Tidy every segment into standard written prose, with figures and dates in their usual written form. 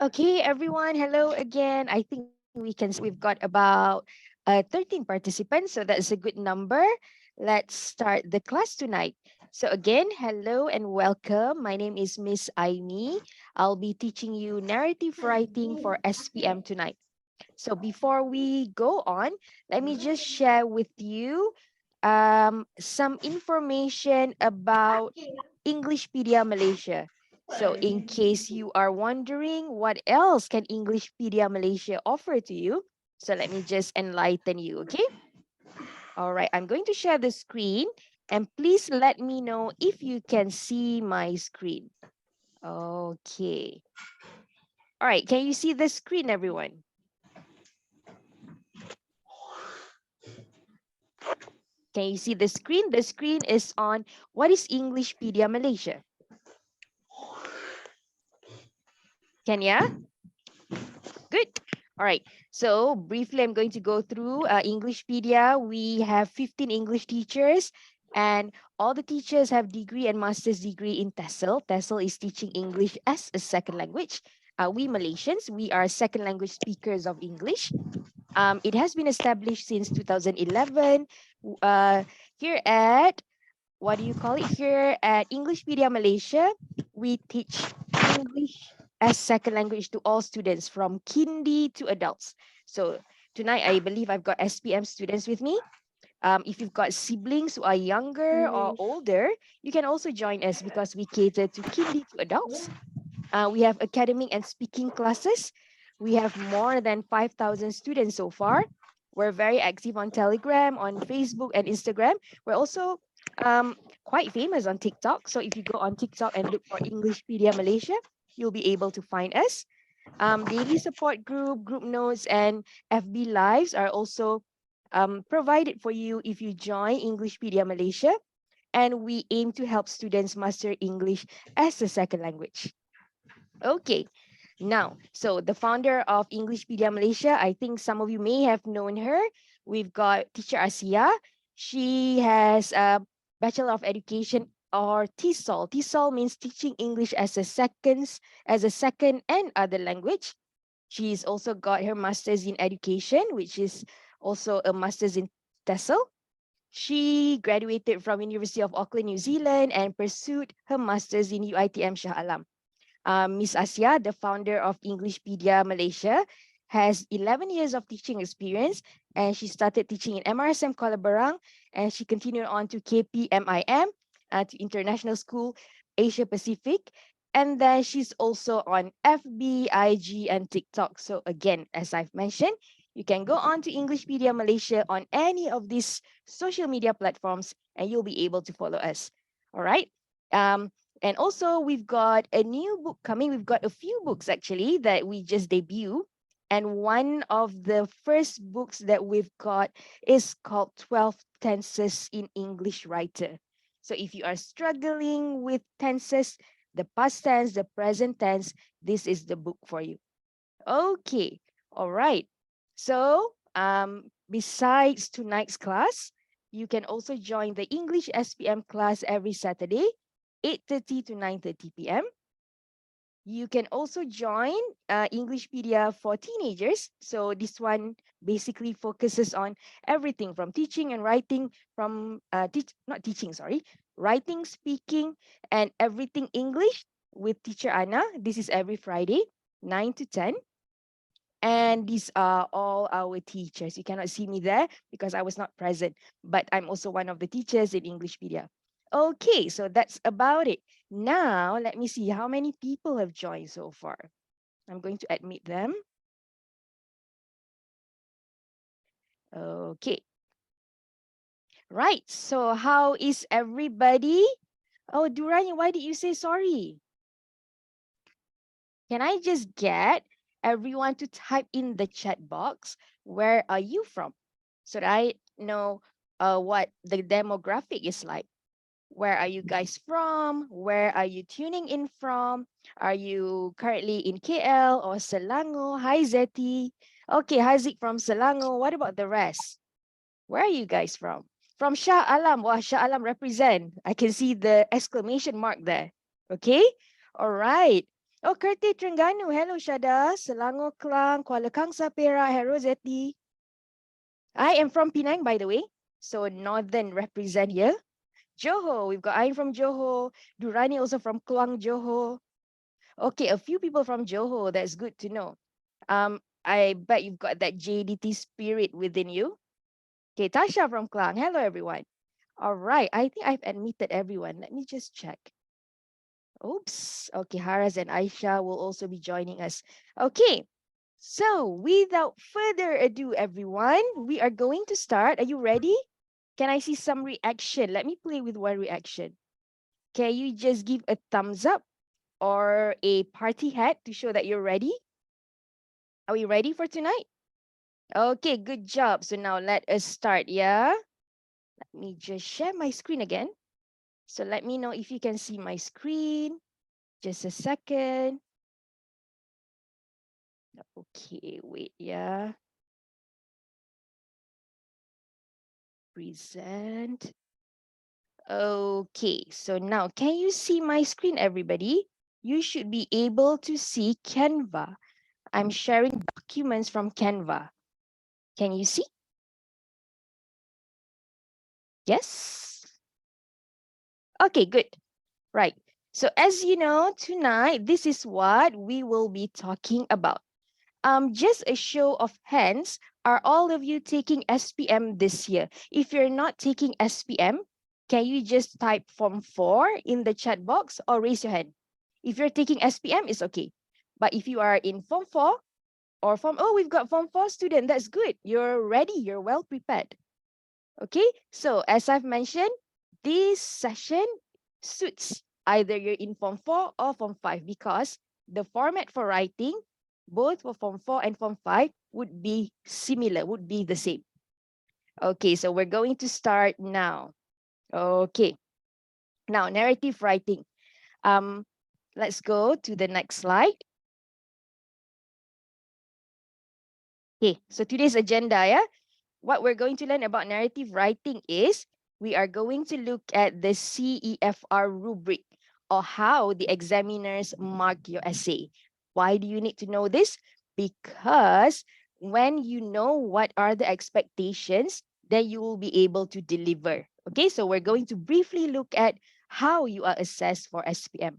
Okay, everyone. Hello again. I think we've got about 13 participants, so that's a good number. Let's start the class tonight. So again, hello and welcome. My name is Miss Aimi. I'll be teaching you narrative writing for SPM tonight. So before we go on, let me just share with you some information about Englishpedia Malaysia. So in case you are wondering what else can Englishpedia Malaysia offer to you, so let me just enlighten you, okay? All right, I'm going to share the screen and please let me know if you can see my screen. Okay. All right, can you see the screen, everyone? Can you see the screen? The screen is on what is Englishpedia Malaysia? Can ya? Good. All right. So briefly, I'm going to go through Englishpedia. We have 15 English teachers and all the teachers have degree and master's degree in TESOL. TESOL is teaching English as a second language. We Malaysians, we are second language speakers of English. It has been established since 2011. Here at, what do you call it? Here at Englishpedia Malaysia, we teach English as second language to all students from kindy to adults. So tonight, I believe I've got SPM students with me. If you've got siblings who are younger or older, you can also join us because we cater to kindy to adults. We have academic and speaking classes. We have more than 5,000 students so far. We're very active on Telegram, on Facebook and Instagram. We're also quite famous on TikTok. So if you go on TikTok and look for Englishpedia Malaysia, you'll be able to find us. Daily support group notes, and FB lives are also provided for you if you join Englishpedia Malaysia. And we aim to help students master English as a second language. Okay, now, so the founder of Englishpedia Malaysia, I think some of you may have known her. We've got teacher Asia. She has a Bachelor of Education or TESOL. TESOL means teaching English as a second and other language. She's also got her master's in education, which is also a master's in TESOL. She graduated from University of Auckland, New Zealand, and pursued her master's in UiTM Shah Alam. Miss Asia, the founder of Englishpedia Malaysia, has 11 years of teaching experience, and she started teaching in MRSM Kuala Berang, and she continued on to KPMIM, to International School Asia Pacific, and then she's also on FB, IG, and TikTok. So again, as I've mentioned, you can go on to Englishpedia Malaysia on any of these social media platforms, and you'll be able to follow us. All right. And also, we've got a new book coming. We've got a few books actually that we just debut. And one of the first books that we've got is called 12 Tenses in English Writer. So if you are struggling with tenses, the past tense, the present tense, this is the book for you. Okay, all right. So besides tonight's class, you can also join the English SPM class every Saturday, 8:30 to 9:30 p.m. You can also join Englishpedia for teenagers. So this one basically focuses on everything from teaching and writing, from writing, speaking, and everything English with teacher Anna. This is every Friday, 9 to 10. And these are all our teachers. You cannot see me there because I was not present, but I'm also one of the teachers in Englishpedia. Okay, so that's about it. Now, let me see how many people have joined so far. I'm going to admit them. Okay. Right, so how is everybody? Oh, Duranya, why did you say sorry? Can I just get everyone to type in the chat box, where are you from? So that I know what the demographic is like. Where are you guys from? Where are you tuning in from? Are you currently in KL or Selangor? Hi, Zeti. Okay, Haziq from Selangor. What about the rest? Where are you guys from? From Shah Alam. Wow, Shah Alam represent. I can see the exclamation mark there. Okay, all right. Oh, Kerti Terengganu. Hello, Shada. Selangor Klang, Kuala Kangsar Perak, Herozeti. I am from Penang, by the way. So Northern represent here. Johor, we've got Ain from Johor. Durrani also from Kluang, Johor. Okay, a few people from Johor. That's good to know. I bet you've got that JDT spirit within you. Okay, Tasha from Klang. Hello, everyone. All right, I think I've admitted everyone. Let me just check. Oops. Okay, Haraz and Aisha will also be joining us. Okay, so without further ado, everyone, we are going to start. Are you ready? Can I see some reaction? Let me play with one reaction. Can you just give a thumbs up or a party hat to show that you're ready? Are we ready for tonight? Okay, good job. So now let us start, yeah? Let me just share my screen again. So let me know if you can see my screen. Just a second. Okay, wait, yeah. Present. Okay, so now can you see my screen, everybody? You should be able to see Canva. I'm sharing documents from Canva. Can you see? Yes? Okay, good. Right. So as you know, tonight, this is what we will be talking about. Just a show of hands, are all of you taking SPM this year? If you're not taking SPM, can you just type Form 4 in the chat box or raise your hand? If you're taking SPM, it's okay. But if you are in Form 4 or we've got Form 4 student, that's good. You're ready, you're well prepared. Okay, so as I've mentioned, this session suits either you're in Form 4 or Form 5 because the format for writing, both for Form 4 and Form 5, would be similar, would be the same. Okay, so we're going to start now. Okay, now narrative writing. Let's go to the next slide. Okay, so today's agenda, yeah? What we're going to learn about narrative writing is we are going to look at the CEFR rubric or how the examiners mark your essay. Why do you need to know this? Because when you know what are the expectations, then you will be able to deliver. Okay, so we're going to briefly look at how you are assessed for SPM.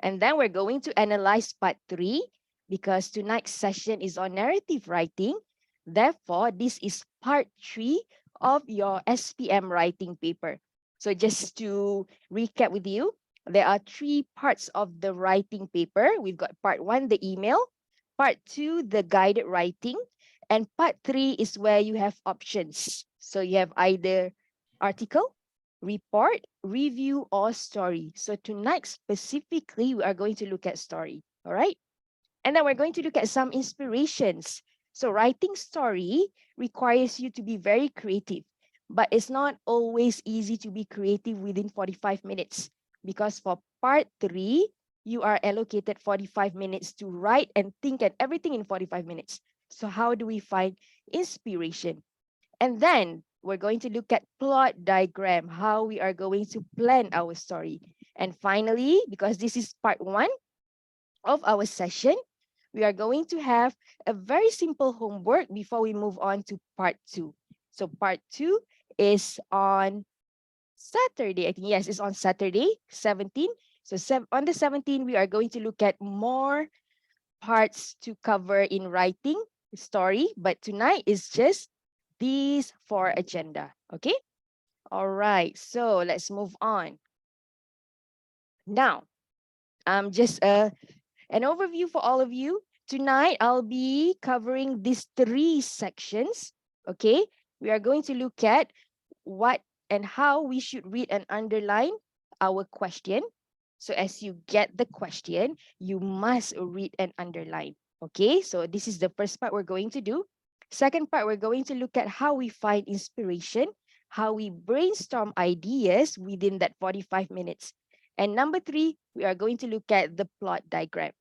And then we're going to analyze part 3 because tonight's session is on narrative writing. Therefore, this is part 3 of your SPM writing paper. So just to recap with you, there are 3 parts of the writing paper. We've got part 1, the email, part 2, the guided writing, and part 3 is where you have options. So you have either article, report, review, or story. So tonight specifically, we are going to look at story. All right. And then we're going to look at some inspirations. So writing story requires you to be very creative, but it's not always easy to be creative within 45 minutes because for part 3, you are allocated 45 minutes to write and think and everything in 45 minutes. So how do we find inspiration? And then we're going to look at plot diagram, how we are going to plan our story. And finally, because this is part 1 of our session, we are going to have a very simple homework before we move on to part 2. So part 2 is on Saturday. I think, yes, it's on Saturday, 17. So on the 17th, we are going to look at more parts to cover in writing story. But tonight is just these 4 agenda. Okay. All right. So let's move on. Now, just an overview for all of you. Tonight, I'll be covering these 3 sections. Okay. We are going to look at what and how we should read and underline our question. So as you get the question, you must read and underline. Okay, so this is the first part we're going to do. Second part, we're going to look at how we find inspiration, how we brainstorm ideas within that 45 minutes. And number 3, we are going to look at the plot diagram.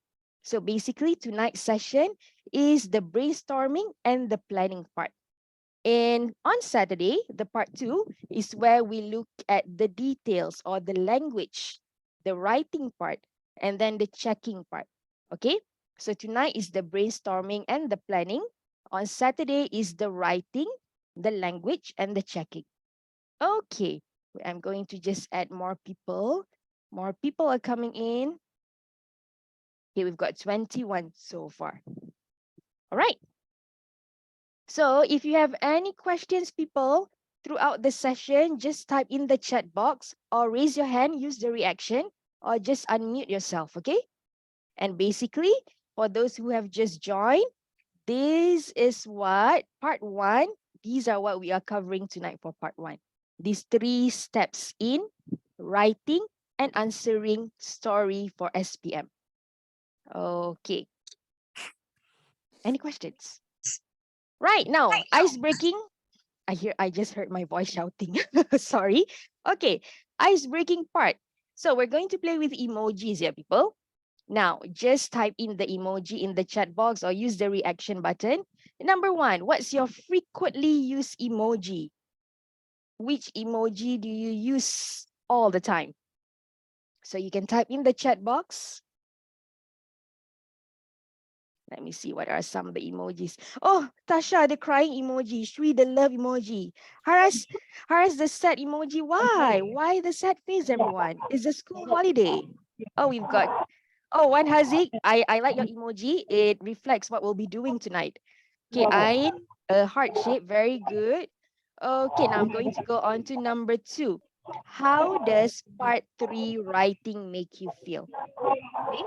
So basically, tonight's session is the brainstorming and the planning part. And on Saturday, the part 2 is where we look at the details or the language, the writing part, and then the checking part. Okay, so tonight is the brainstorming and the planning. On Saturday is the writing, the language, and the checking. Okay, I'm going to just add more people. More people are coming in. Okay, we've got 21 so far. All right. So if you have any questions, people, throughout the session, just type in the chat box or raise your hand, use the reaction, or just unmute yourself, okay? And basically, for those who have just joined, this is what part 1, these are what we are covering tonight for part 1. These 3 steps in writing and answering story for SPM. Okay. Any questions? Right now, ice breaking. I just heard my voice shouting. Sorry. Okay, ice breaking part. So we're going to play with emojis here, people. Now, just type in the emoji in the chat box or use the reaction button. Number 1, what's your frequently used emoji? Which emoji do you use all the time? So you can type in the chat box. Let me see what are some of the emojis. Oh, Tasha, the crying emoji. Shri, the love emoji. Haras, the sad emoji. Why? Why the sad face, everyone? It's a school holiday. Oh, we've got, oh, one Hazik. I like your emoji. It reflects what we'll be doing tonight. Okay, Ain, a heart shape. Very good. Okay, now I'm going to go on to number 2. How does part 3 writing make you feel? Okay.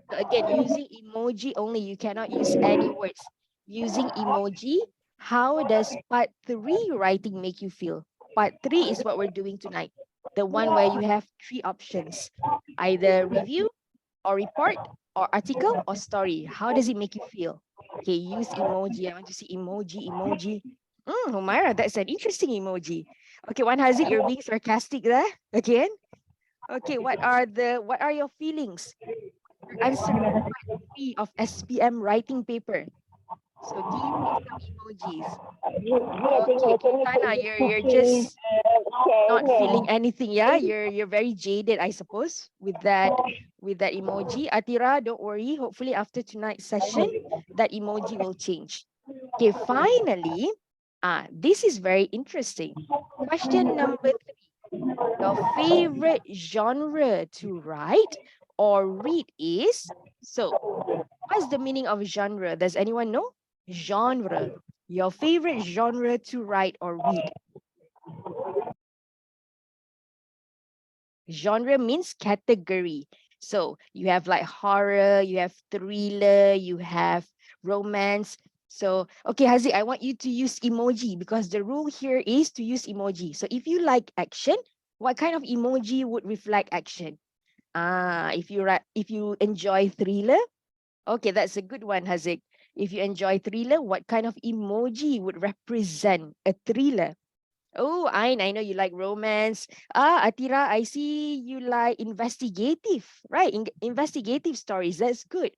So again, using emoji only, you cannot use any words. Using emoji, how does part 3 writing make you feel? Part 3 is what we're doing tonight. The one where you have 3 options, either review or report or article or story. How does it make you feel? Okay, use emoji. I want to see emoji. Humaira, that's an interesting emoji. Okay, Wan Hazik, you're being sarcastic there again. Okay, what are your feelings? Answering part 3 of SPM writing paper. So give me some emojis. Okay, Kirtana, you're just not feeling anything, yeah? You're very jaded, I suppose, with that emoji. Atira, don't worry. Hopefully after tonight's session, that emoji will change. Okay, finally, this is very interesting. Question number 3. Your favorite genre to write or read is? So, what's the meaning of genre? Does anyone know? Genre. Your favorite genre to write or read. Genre means category. So you have like horror, you have thriller, you have romance. So, okay, Haziq, I want you to use emoji because the rule here is to use emoji. So if you like action, what kind of emoji would reflect action? If you enjoy thriller, okay, that's a good one, Haziq. If you enjoy thriller, what kind of emoji would represent a thriller? Oh, I know you like romance. Atira, I see you like investigative, right? Investigative stories. That's good.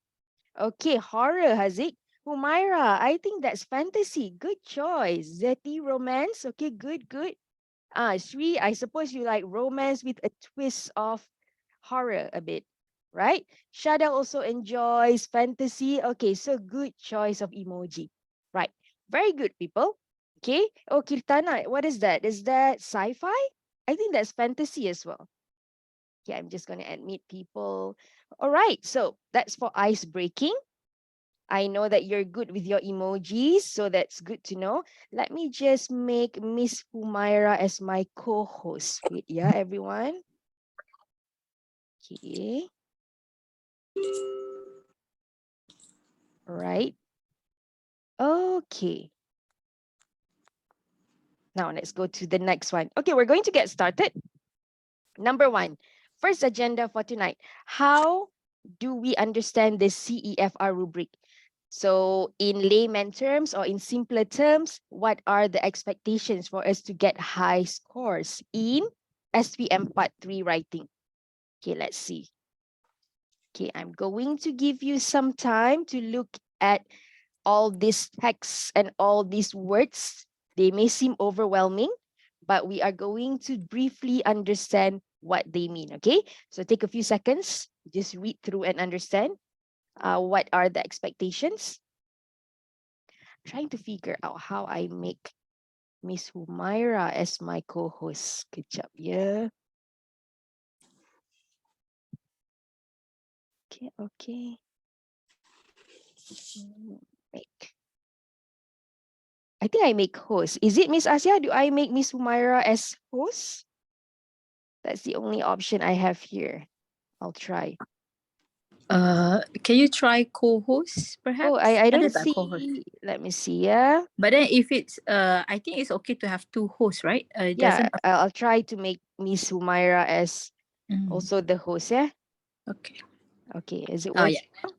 Okay, horror, Haziq. Humaira, I think that's fantasy. Good choice. Zeti, romance. Okay, good. Shri, I suppose you like romance with a twist of horror a bit, right? Shada also enjoys fantasy. Okay, so good choice of emoji. Right. Very good, people. Okay. Oh, Kirtana, what is that? Is that sci-fi? I think that's fantasy as well. Okay, I'm just going to admit people. All right. So that's for ice breaking. I know that you're good with your emojis, so that's good to know. Let me just make Miss Humaira as my co-host. Wait, yeah, everyone. Okay. Right. Okay. Now let's go to the next one. Okay, we're going to get started. Number 1, first agenda for tonight. How do we understand the CEFR rubric? So in layman terms or in simpler terms, what are the expectations for us to get high scores in SPM Part 3 writing? Okay, let's see. Okay, I'm going to give you some time to look at all these texts and all these words. They may seem overwhelming, but we are going to briefly understand what they mean, okay? So take a few seconds, just read through and understand. What are the expectations? Trying to figure out how I make Miss Humaira as my co-host. Good job, yeah. Okay. Make. I think I make host. Is it Miss Asia? Do I make Miss Humaira as host? That's the only option I have here. I'll try. Can you try co-host perhaps? Oh, I Ada don't tak co-host? see. Let me see. Yeah. But then if it's I think it's okay to have two hosts, right? It Yeah, doesn't. I'll try to make Miss Humaira as Mm, also the host. Yeah. okay. Okay. Is it Oh yeah. working?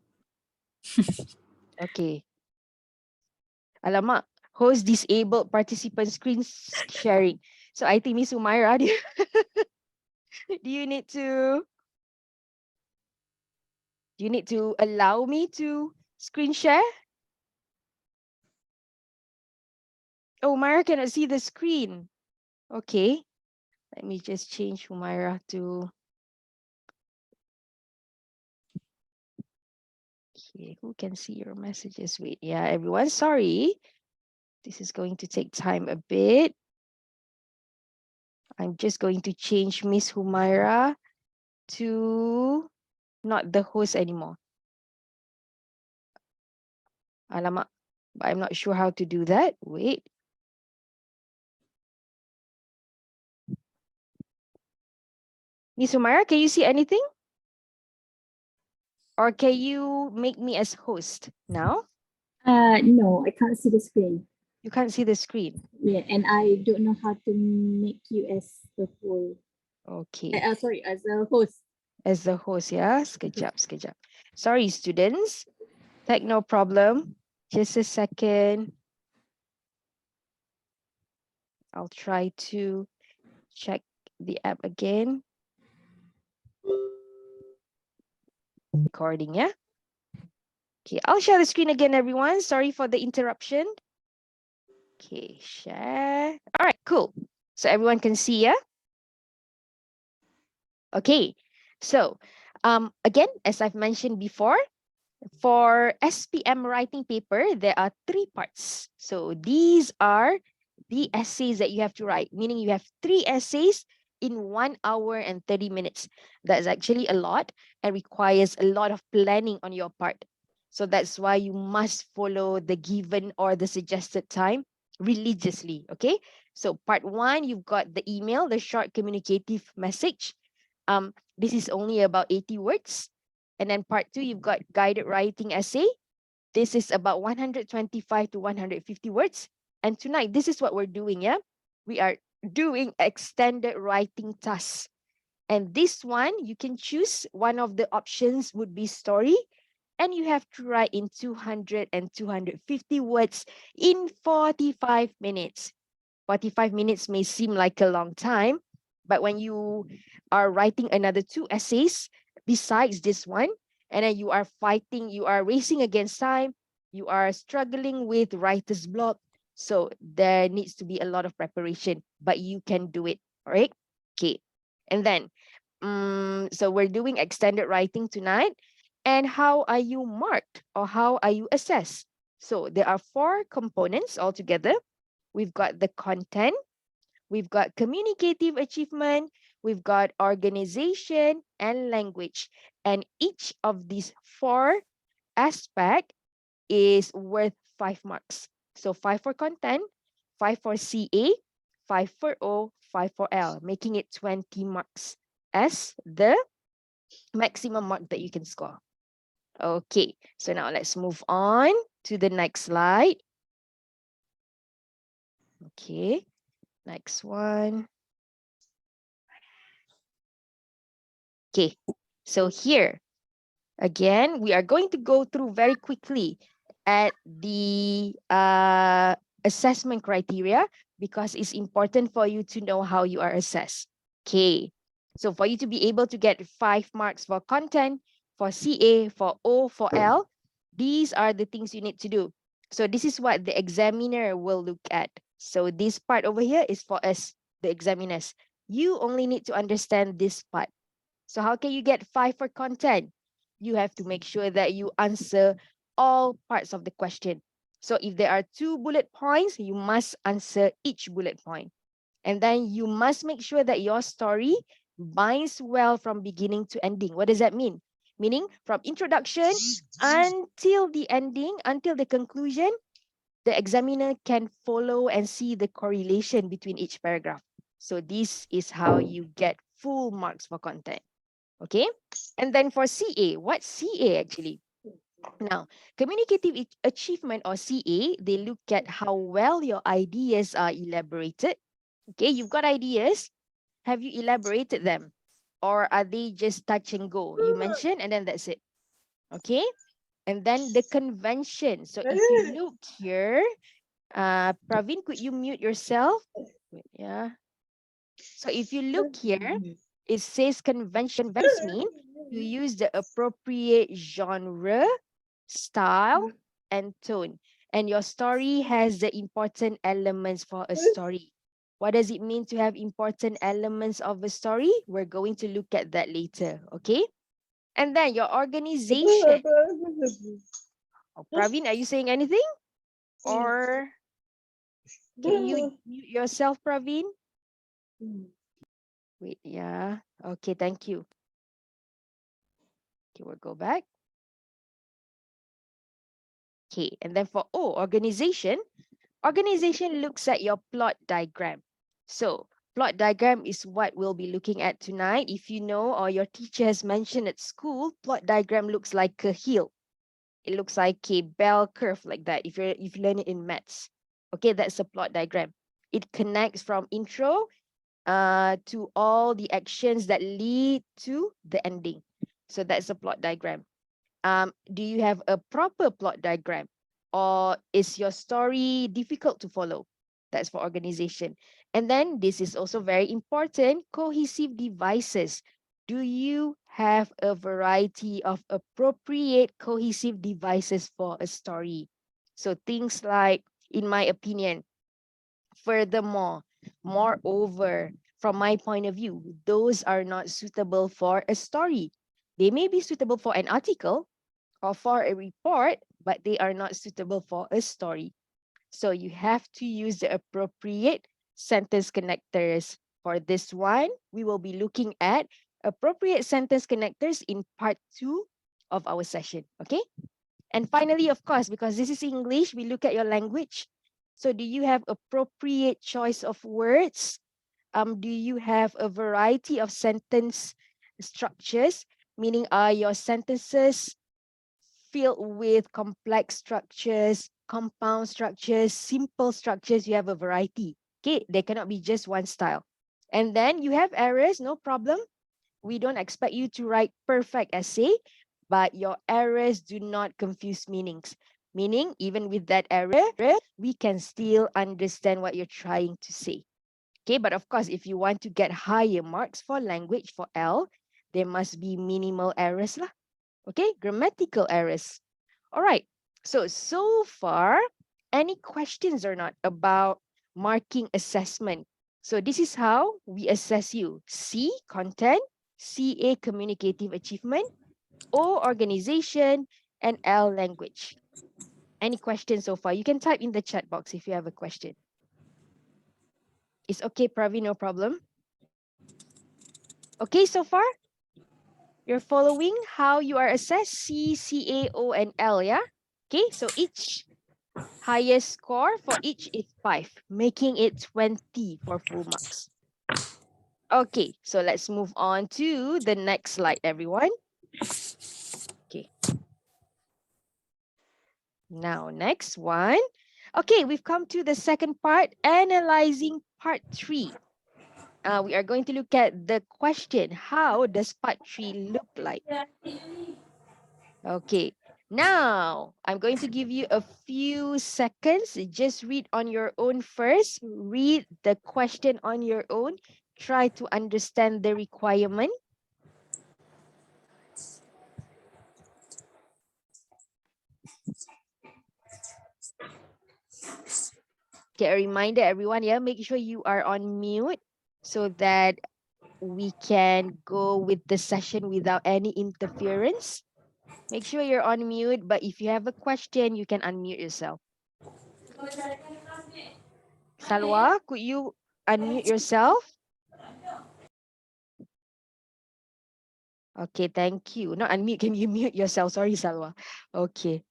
Okay. Alamak. Host disabled participant screen sharing. So I think Miss Humaira, do you need to allow me to screen share? Oh, Humaira cannot see the screen. Okay. Let me just change Humaira to. Okay, who can see your messages? Wait, yeah, everyone, sorry. This is going to take time a bit. I'm just going to change Miss Humaira to not the host anymore. Alamak, but I'm not sure how to do that. Wait. Miss Humaira, can you see anything? Or can you make me as host now? No, I can't see the screen. You can't see the screen. Yeah, and I don't know how to make you as the whole. Okay. Sorry, as a host. As the host, yeah? Sekejap. Sorry, students. No problem. Just a second. I'll try to check the app again. Recording, yeah? Okay, I'll share the screen again, everyone. Sorry for the interruption. Okay, share. All right, cool. So everyone can see, yeah? Okay, so again, as I've mentioned before, for SPM writing paper, there are 3 parts. So these are the essays that you have to write, meaning you have 3 essays in 1 hour and 30 minutes. That's actually a lot and requires a lot of planning on your part. So that's why you must follow the given or the suggested time religiously, okay? So part 1, you've got the email, the short communicative message. This is only about 80 words. And then part 2, you've got guided writing essay. This is about 125 to 150 words. And tonight, this is what we're doing, yeah? We are doing extended writing tasks. And this one, you can choose. One of the options would be story. And you have to write in 200 and 250 words in 45 minutes. 45 minutes may seem like a long time, but when you are writing another 2 essays besides this one, and then you are fighting, you are racing against time, you are struggling with writer's block. So there needs to be a lot of preparation, but you can do it. All right. Okay. And then, so we're doing extended writing tonight. And how are you marked or how are you assessed? So there are 4 components altogether. We've got the content, we've got communicative achievement, we've got organization and language. And each of these 4 aspects is worth 5 marks. So 5 for content, 5 for CA, 5 for O, 5 for L, making it 20 marks as the maximum mark that you can score. Okay, so now let's move on to the next slide. Okay, next one. Okay, so here, again, we are going to go through very quickly at the assessment criteria because it's important for you to know how you are assessed. Okay, so for you to be able to get 5 marks for content, for CA, for O, for L, these are the things you need to do. So this is what the examiner will look at. So this part over here is for us, the examiners. You only need to understand this part. So how can you get 5 for content? You have to make sure that you answer all parts of the question. So if there are 2 bullet points, you must answer each bullet point. And then you must make sure that your story binds well from beginning to ending. What does that mean? Meaning from introduction until the ending, until the conclusion, the examiner can follow and see the correlation between each paragraph. So this is how you get full marks for content. Okay. And then for CA, what's CA actually? Now, communicative achievement or CA, they look at how well your ideas are elaborated. Okay, you've got ideas. Have you elaborated them? Or are they just touch and go? You mention and then that's it. Okay. And then the convention. So if you look here, Praveen, could you mute yourself? Wait, yeah. So if you look here, it says convention. This means you use the appropriate genre, style, and tone. And your story has the important elements for a story. What does it mean to have important elements of a story? We're going to look at that later, okay? And then your organization. Oh, Praveen, are you saying anything? Or can you mute yourself, Praveen? Wait, yeah. Okay, thank you. Okay, we'll go back. Okay, and then for organization, organization looks at your plot diagram. So plot diagram is what we'll be looking at tonight. If you know or your teacher has mentioned at school, plot diagram looks like a hill. It looks like a bell curve like that if you learn it in maths. Okay, that's a plot diagram. It connects from intro to all the actions that lead to the ending. So that's a plot diagram. Do you have a proper plot diagram? Or is your story difficult to follow? That's for organization. And then this is also very important, cohesive devices. Do you have a variety of appropriate cohesive devices for a story? So things like, in my opinion, furthermore, moreover, from my point of view, those are not suitable for a story. They may be suitable for an article, or for a report, but they are not suitable for a story. So you have to use the appropriate sentence connectors. For this one, we will be looking at appropriate sentence connectors in part 2 of our session, okay? And finally, of course, because this is English, we look at your language. So do you have appropriate choice of words? Do you have a variety of sentence structures? Meaning, are your sentences filled with complex structures, compound structures, simple structures? You have a variety. Okay, there cannot be just one style. And then you have errors, no problem. We don't expect you to write perfect essay, but your errors do not confuse meanings. Meaning, even with that error, we can still understand what you're trying to say. Okay, but of course, if you want to get higher marks for language, for L, there must be minimal errors lah. Okay, grammatical errors. All right, so far, any questions or not about marking assessment? So this is how we assess you. C, content, CA, communicative achievement, O, organization, and L, language. Any questions so far? You can type in the chat box if you have a question. It's okay, Pravi, no problem. Okay, so far? You're following how you are assessed, C, CA, O, and L, yeah? Okay, so each highest score for each is 5, making it 20 for full marks. Okay, so let's move on to the next slide, everyone. Okay. Now, next one. Okay, we've come to the second part, analyzing part 3. We are going to look at the question, how does part 3 look like? Okay, now I'm going to give you a few seconds. Just read on your own first. Read the question on your own. Try to understand the requirement. Okay, a reminder, everyone, yeah, make sure you are on mute so that we can go with the session without any interference. Make sure you're on mute, but if you have a question, you can unmute yourself. Salwa, could you unmute yourself? Okay, thank you. Not unmute, can you mute yourself? Sorry, Salwa. Okay.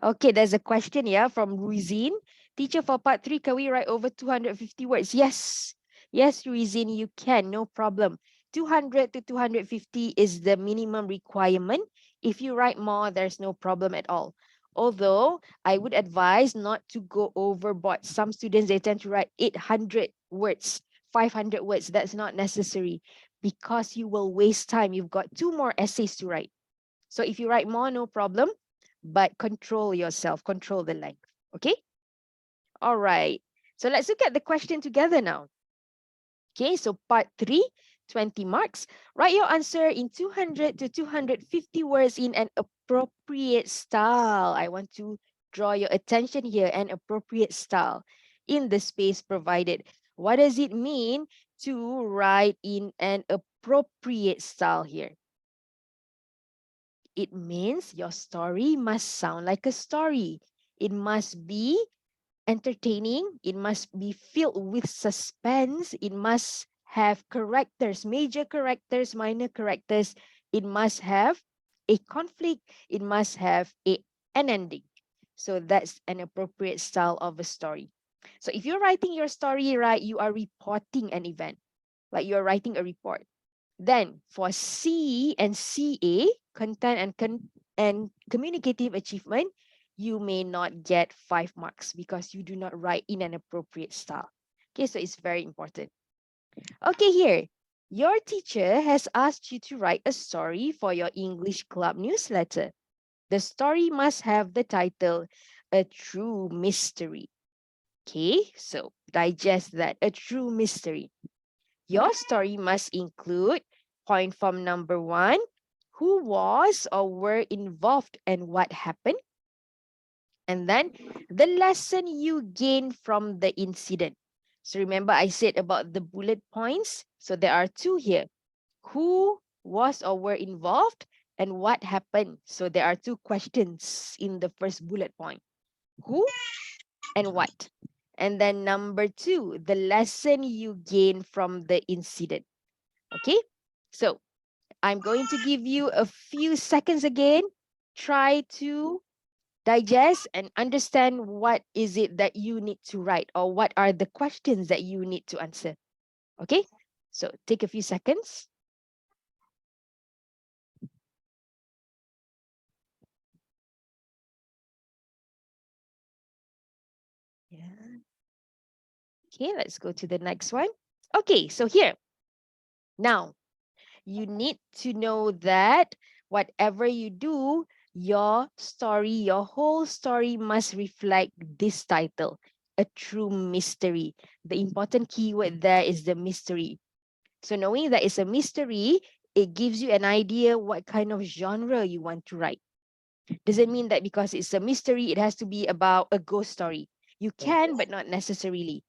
Okay, there's a question here from Ruizin. Teacher, for part 3, can we write over 250 words? Yes. Yes, Ruizin, you can, no problem. 200 to 250 is the minimum requirement. If you write more, there's no problem at all. Although, I would advise not to go overboard. Some students, they tend to write 800 words, 500 words. That's not necessary because you will waste time. You've got 2 more essays to write. So if you write more, no problem, but control yourself, control the length. Okay? All right. So let's look at the question together now. Okay, so part 3, 20 marks. Write your answer in 200 to 250 words in an appropriate style. I want to draw your attention here, an appropriate style in the space provided. What does it mean to write in an appropriate style here? It means your story must sound like a story. It must be entertaining. It must be filled with suspense. It must have characters, major characters, minor characters. It must have a conflict. It must have an ending. So that's an appropriate style of a story. So if you're writing your story, right, you are reporting an event, like you're writing a report. Then for C and CA, content and communicative achievement, you may not get 5 marks because you do not write in an appropriate style. Okay, so it's very important. Okay, here, your teacher has asked you to write a story for your English Club newsletter. The story must have the title, A True Mystery. Okay, so digest that, a true mystery. Your story must include point form number 1, who was or were involved and what happened. And then the lesson you gain from the incident. So remember I said about the bullet points. So there are 2 here. Who was or were involved and what happened. So there are 2 questions in the first bullet point. Who and what? And then number 2, the lesson you gain from the incident. Okay, so I'm going to give you a few seconds again. Try to digest and understand what is it that you need to write or what are the questions that you need to answer. Okay, so take a few seconds. Yeah. Okay, let's go to the next one. Okay, so here. Now, you need to know that whatever you do, your story, your whole story must reflect this title, A True Mystery. The important keyword there is the mystery. So knowing that it's a mystery, it gives you an idea what kind of genre you want to write. Doesn't mean that because it's a mystery, it has to be about a ghost story. You can, but not necessarily.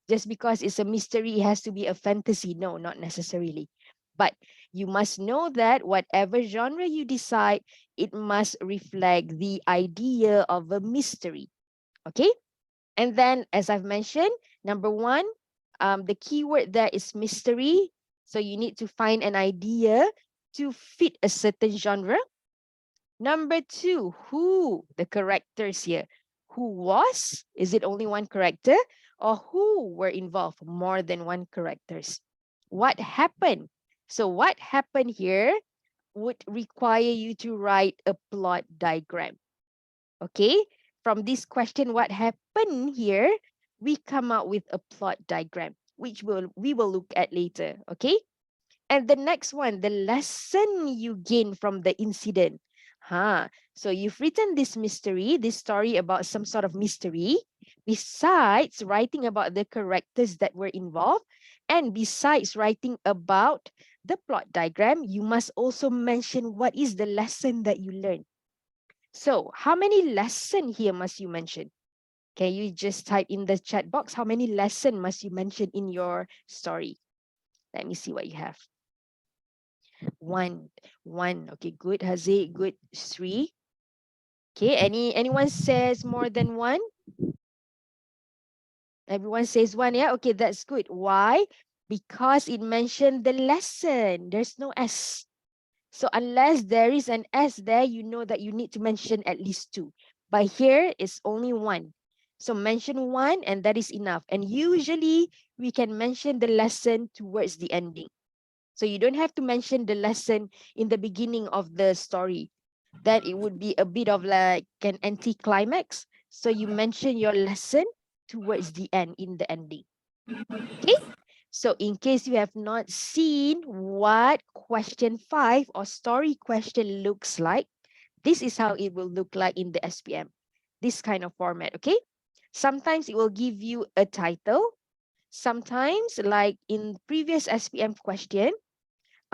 Just because it's a mystery, it has to be a fantasy. No, not necessarily. But you must know that whatever genre you decide, it must reflect the idea of a mystery. Okay? And then, as I've mentioned, number 1, the keyword there is mystery. So you need to find an idea to fit a certain genre. Number 2, who, the characters here. Who was? Is it only one character? Or who were involved? More than one characters. What happened? So what happened here would require you to write a plot diagram. Okay? From this question, what happened here, we come out with a plot diagram, which we will look at later. Okay? And the next one, the lesson you gain from the incident. So you've written this mystery, this story about some sort of mystery, besides writing about the characters that were involved, and besides writing about the plot diagram, you must also mention what is the lesson that you learned. So how many lessons here must you mention? Can you just type in the chat box, how many lessons must you mention in your story? Let me see what you have. One. One. Okay, good. Haziq, good. Sri. Okay, anyone says more than one? Everyone says one, yeah? Okay, that's good. Why? Because it mentioned the lesson. There's no S. So unless there is an S there, you know that you need to mention at least two. But here it's only one. So mention one and that is enough. And usually we can mention the lesson towards the ending. So you don't have to mention the lesson in the beginning of the story. That it would be a bit of like an anticlimax. So you mention your lesson towards the end in the ending. Okay. So in case you have not seen what question 5 or story question looks like, this is how it will look like in the SPM. This kind of format, okay? Sometimes it will give you a title. Sometimes, like in previous SPM question,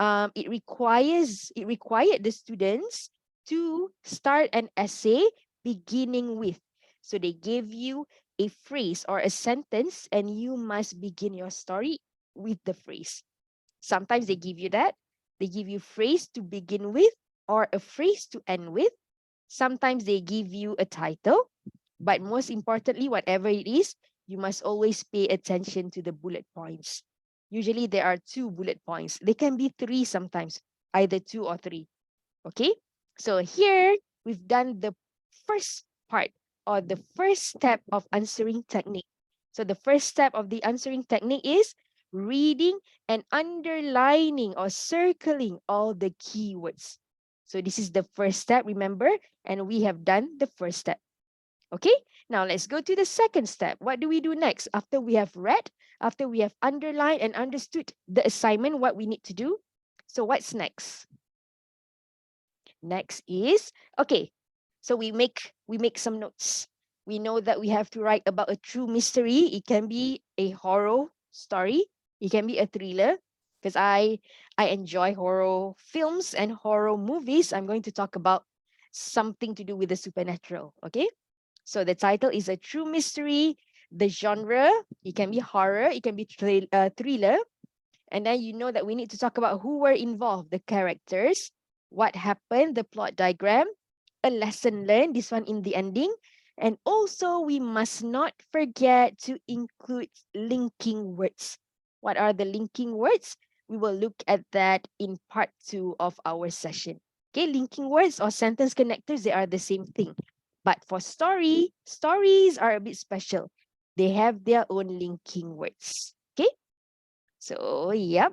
it required the students to start an essay beginning with. So they gave you a phrase or a sentence and you must begin your story with the phrase. Sometimes they give you that. They give you phrase to begin with or a phrase to end with. Sometimes they give you a title, but most importantly, whatever it is, you must always pay attention to the bullet points. Usually there are 2 bullet points. They can be 3 sometimes, either 2 or 3. Okay, so here we've done the first part or the first step of answering technique. So the first step of the answering technique is reading and underlining or circling all the keywords. So this is the first step, remember, and we have done the first step. Okay, now let's go to the second step. What do we do next? After we have read, after we have underlined and understood the assignment, what we need to do. So what's next? Next is, okay, so we make some notes. We know that we have to write about a true mystery. It can be a horror story. It can be a thriller because I enjoy horror films and horror movies. I'm going to talk about something to do with the supernatural, okay? So the title is a true mystery. The genre, it can be horror, it can be thriller. And then you know that we need to talk about who were involved, the characters, what happened, the plot diagram, a lesson learned, this one in the ending. And also we must not forget to include linking words. What are the linking words? We will look at that in part 2 of our session. Okay, linking words or sentence connectors, they are the same thing. But for stories are a bit special. They have their own linking words. Okay, so yep,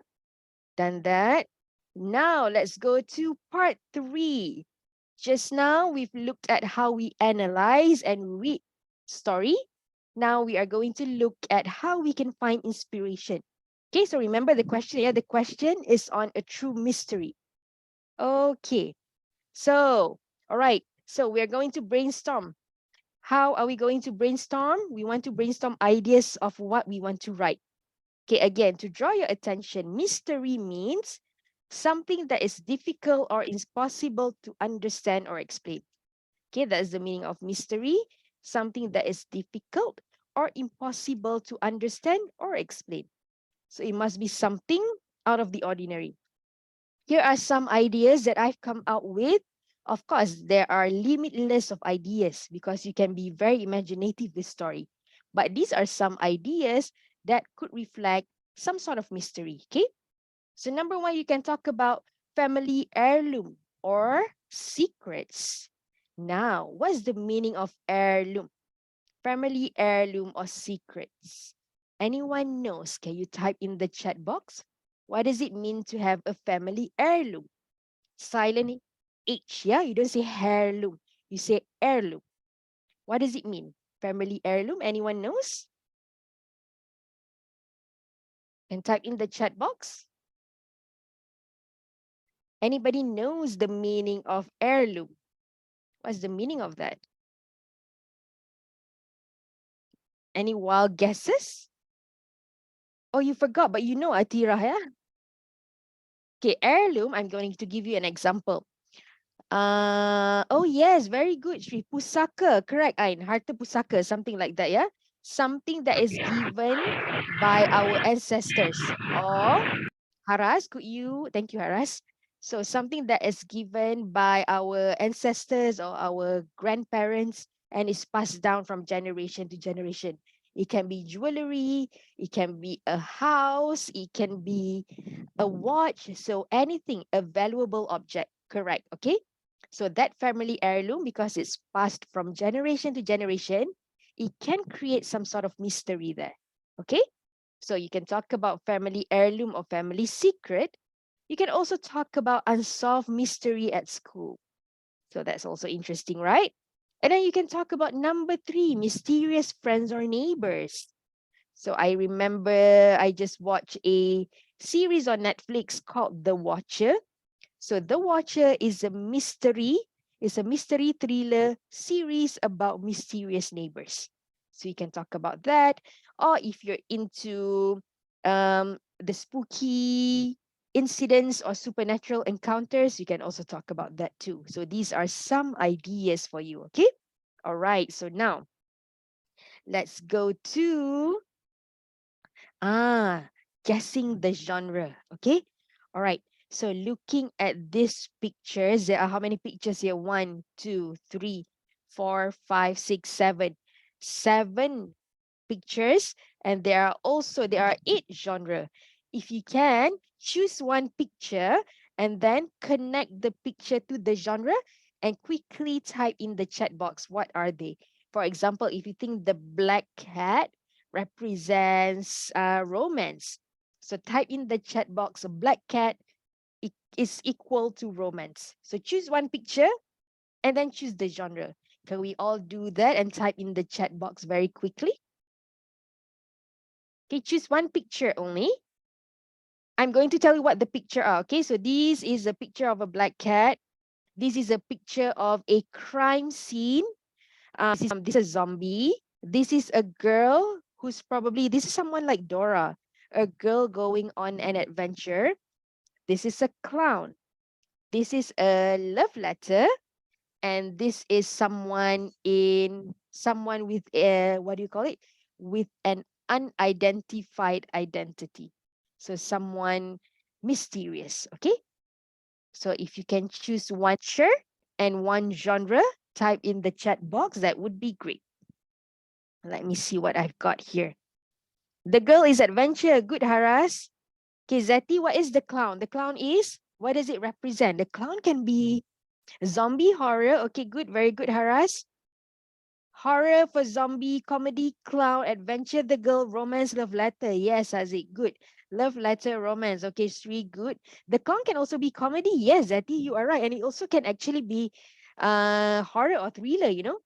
done that. Now let's go to part 3. Just now we've looked at how we analyze and read story. Now we are going to look at how we can find inspiration. Okay, so remember the question. Yeah, the question is on a true mystery. Okay, so all right. So we're going to brainstorm. How are we going to brainstorm? We want to brainstorm ideas of what we want to write. Okay, again, to draw your attention, mystery means something that is difficult or impossible to understand or explain. Okay, that is the meaning of mystery, something that is difficult or impossible to understand or explain. So it must be something out of the ordinary. Here are some ideas that I've come out with. Of course, there are limitless of ideas because you can be very imaginative with story. But these are some ideas that could reflect some sort of mystery, okay? So number 1, you can talk about family heirloom or secrets. Now, what's the meaning of heirloom? Family heirloom or secrets? Anyone knows? Can you type in the chat box? What does it mean to have a family heirloom? Silent H, yeah? You don't say heirloom. You say heirloom. What does it mean? Family heirloom? Anyone knows? And type in the chat box. Anybody knows the meaning of heirloom? What's the meaning of that? Any wild guesses? Oh, you forgot, but you know Atira, yeah? Okay, heirloom, I'm going to give you an example. Oh yes, very good, Shri. Pusaka, correct, Ain. Harta pusaka, something like that, yeah? Something that is given by our ancestors. Or Haras, could you, thank you, Haras. So something that is given by our ancestors or our grandparents and is passed down from generation to generation. It can be jewelry, it can be a house, it can be a watch. So anything, a valuable object, correct, okay? So that family heirloom, because it's passed from generation to generation, it can create some sort of mystery there, okay? So you can talk about family heirloom or family secret. You can also talk about unsolved mystery at school. So that's also interesting, right? And then you can talk about number 3, mysterious friends or neighbors. So I remember I just watched a series on Netflix called The Watcher. So The Watcher is a mystery thriller series about mysterious neighbors. So you can talk about that. Or if you're into the spooky incidents or supernatural encounters, you can also talk about that too. So these are some ideas for you, okay? All right, so now let's go to guessing the genre. Okay. All right. So looking at these pictures, there are how many pictures here? 1, 2, 3, 4, 5, 6, 7. 7 pictures, and there are 8 genre. If you can choose one picture and then connect the picture to the genre and quickly type in the chat box, what are they? For example, if you think the black cat represents romance, so type in the chat box, a black cat is equal to romance. So choose one picture and then choose the genre. Can we all do that and type in the chat box very quickly? Okay, choose one picture only. I'm going to tell you what the picture are. Okay, so this is a picture of a black cat. This is a picture of a crime scene. This is a zombie. This is a girl who's probably, this is someone like Dora, a girl going on an adventure. This is a clown. This is a love letter. And this is someone with a, what do you call it? With an unidentified identity. So someone mysterious, okay? So if you can choose one picture and one genre, type in the chat box, that would be great. Let me see what I've got here. The girl is adventure, good Haras. Okay, Zeti, what is the clown? The clown is, what does it represent? The clown can be zombie, horror. Okay, good, very good Haras. Horror for zombie, comedy, clown, adventure, the girl, romance, love letter. Yes, Aziz, good. Love letter, romance. Okay, Sri, good. The clown can also be comedy. Yes, Zati, you are right. And it also can actually be horror or thriller, you know.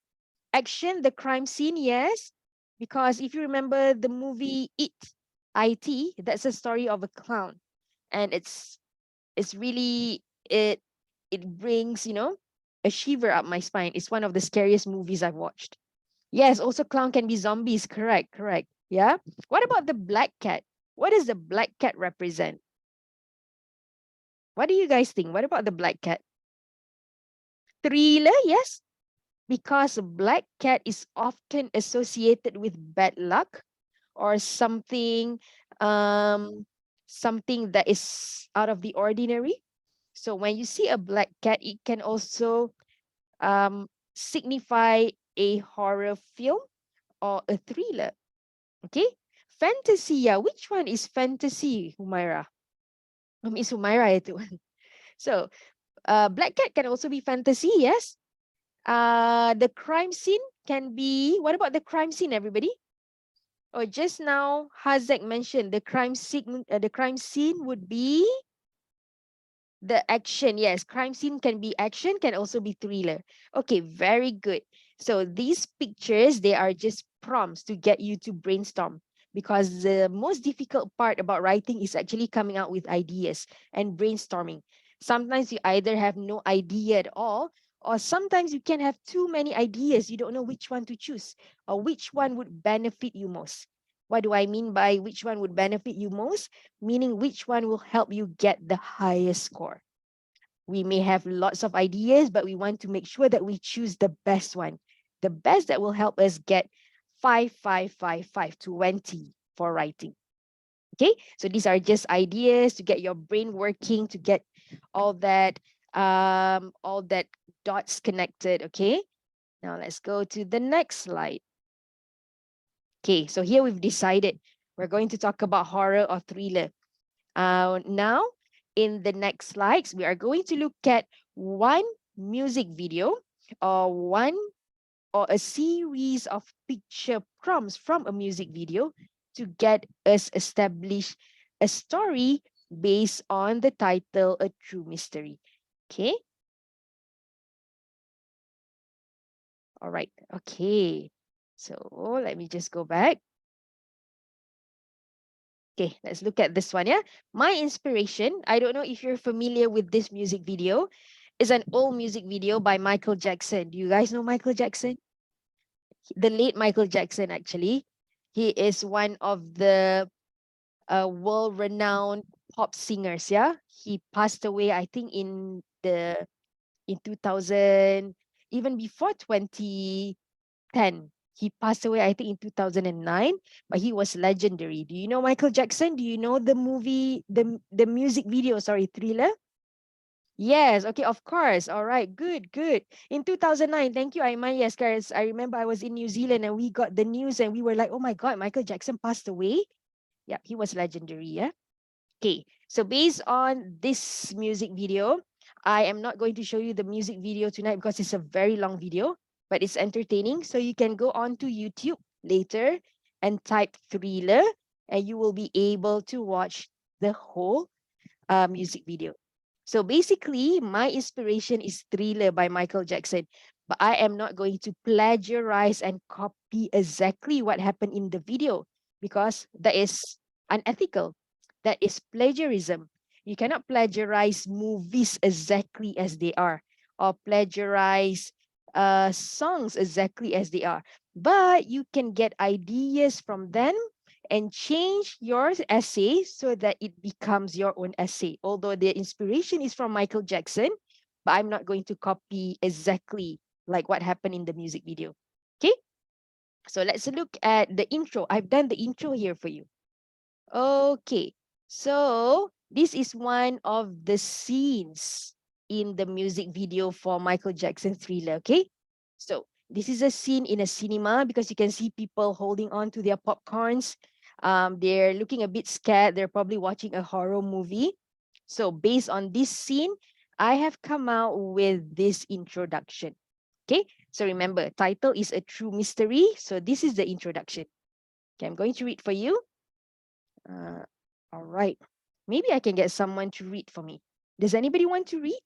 Action, the crime scene, yes. Because if you remember the movie IT, that's a story of a clown. And it's really, it brings, you know, a shiver up my spine. It's one of the scariest movies I've watched. Yes, also clown can be zombies. Correct, correct. Yeah. What about the black cat? What does the black cat represent? What do you guys think? What about the black cat? Thriller, yes. Because black cat is often associated with bad luck or something that is out of the ordinary. So when you see a black cat, it can also signify a horror film or a thriller. Okay. Fantasy, yeah. Which one is fantasy, Humaira? Miss Humaira itu. So, black cat can also be fantasy, yes. The crime scene can be, what about the crime scene, everybody? Oh, just now Hazek mentioned the crime scene would be the action. Yes, crime scene can be action, can also be thriller. Okay, very good. So these pictures, they are just prompts to get you to brainstorm, because the most difficult part about writing is actually coming out with ideas and brainstorming. Sometimes you either have no idea at all, or sometimes you can have too many ideas. You don't know which one to choose or which one would benefit you most. What do I mean by which one would benefit you most? Meaning which one will help you get the highest score. We may have lots of ideas, but we want to make sure that we choose the best one. The best that will help us get 5, 5, 5, 5, 20 for writing. Okay, so these are just ideas to get your brain working, to get all that dots connected. Okay, now let's go to the next slide. Okay, so here we've decided we're going to talk about horror or thriller. Now, in the next slides, we are going to look at one music video or a series of picture prompts from a music video to get us establish a story based on the title A True Mystery. Okay. All right. Okay. So let me just go back. Okay, let's look at this one. Yeah. My inspiration, I don't know if you're familiar with this music video, is an old music video by Michael Jackson. Do you guys know Michael Jackson? The late Michael Jackson, actually. He is one of the world-renowned pop singers. Yeah. He passed away, I think, in 2000, even before 2010. He passed away, I think, in 2009, but he was legendary. Do you know Michael Jackson? Do you know the movie, the music video, sorry, Thriller? Yes, okay, of course. All right, good, good. In 2009, thank you, Aiman. Yes, guys, I remember I was in New Zealand and we got the news and we were like, oh my God, Michael Jackson passed away. Yeah, he was legendary, yeah. Okay, so based on this music video, I am not going to show you the music video tonight because it's a very long video, but it's entertaining. So you can go on to YouTube later and type Thriller and you will be able to watch the whole music video. So basically, my inspiration is Thriller by Michael Jackson, but I am not going to plagiarize and copy exactly what happened in the video because that is unethical. That is plagiarism. You cannot plagiarize movies exactly as they are or plagiarize songs exactly as they are, but you can get ideas from them and change your essay so that it becomes your own essay. Although the inspiration is from Michael Jackson, but I'm not going to copy exactly like what happened in the music video. Okay, so let's look at the intro. I've done the intro here for you. Okay, so this is one of the scenes in the music video for Michael Jackson Thriller. Okay, so this is a scene in a cinema because you can see people holding on to their popcorns. They're looking a bit scared. They're probably watching a horror movie. So based on this scene, I have come out with this introduction. Okay, so remember, title is A True Mystery. So this is the introduction. Okay, I'm going to read for you. All right. Maybe I can get someone to read for me. Does anybody want to read?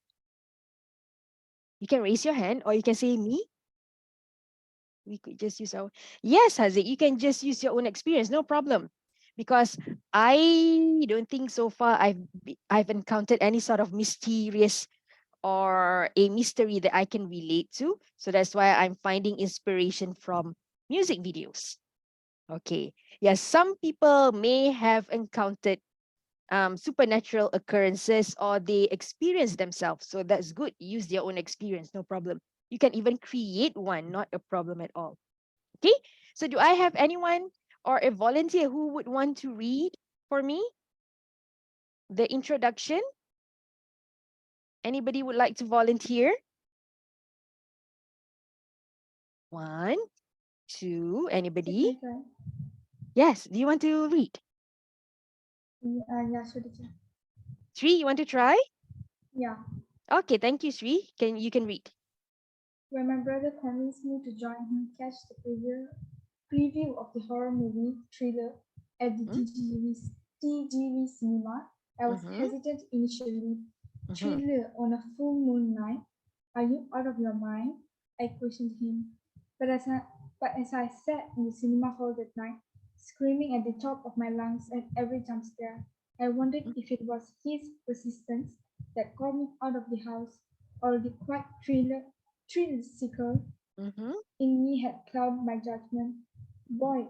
You can raise your hand or you can say me. We could just use our... Yes, Haziq, you can just use your own experience. No problem. Because I don't think so far I've encountered any sort of mysterious or a mystery that I can relate to. So that's why I'm finding inspiration from music videos. Okay. Yes, some people may have encountered supernatural occurrences or they experience themselves. So that's good. Use their own experience, no problem. You can even create one, not a problem at all. Okay, so do I have anyone or a volunteer who would want to read for me the introduction? Anybody would like to volunteer? One, two, anybody? Yes, do you want to read? Yeah, sure. Sri, you want to try? Yeah. Okay, thank you, Sri. You can read. When my brother convinced me to join him catch the preview of the horror movie Thriller at the TGV cinema, I was hesitant initially. Thriller on a full moon night? Are you out of your mind? I questioned him. But as I sat in the cinema hall that night, screaming at the top of my lungs at every jump scare, I wondered if it was his persistence that called me out of the house, or the quiet thrill seeker in me had clouded my judgment. Boy,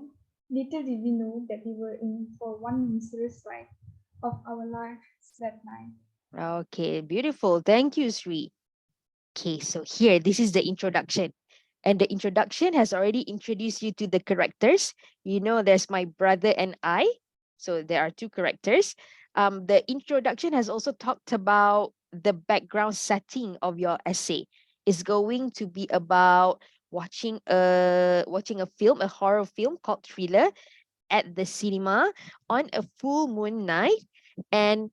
little did we know that we were in for one mysterious ride of our lives that night. Okay, beautiful. Thank you, Sri. Okay, so here, this is the introduction. And the introduction has already introduced you to the characters. You know, there's my brother and I. So there are two characters. The introduction has also talked about the background setting of your essay is going to be about watching a film, a horror film called Thriller at the cinema on a full moon night. And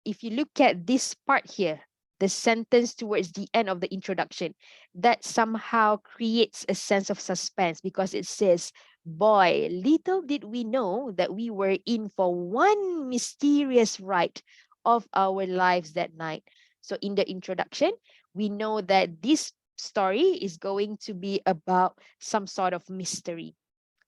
if you look at this part here, the sentence towards the end of the introduction, that somehow creates a sense of suspense because it says, boy, little did we know that we were in for one mysterious ride of our lives that night. So in the introduction, we know that this story is going to be about some sort of mystery.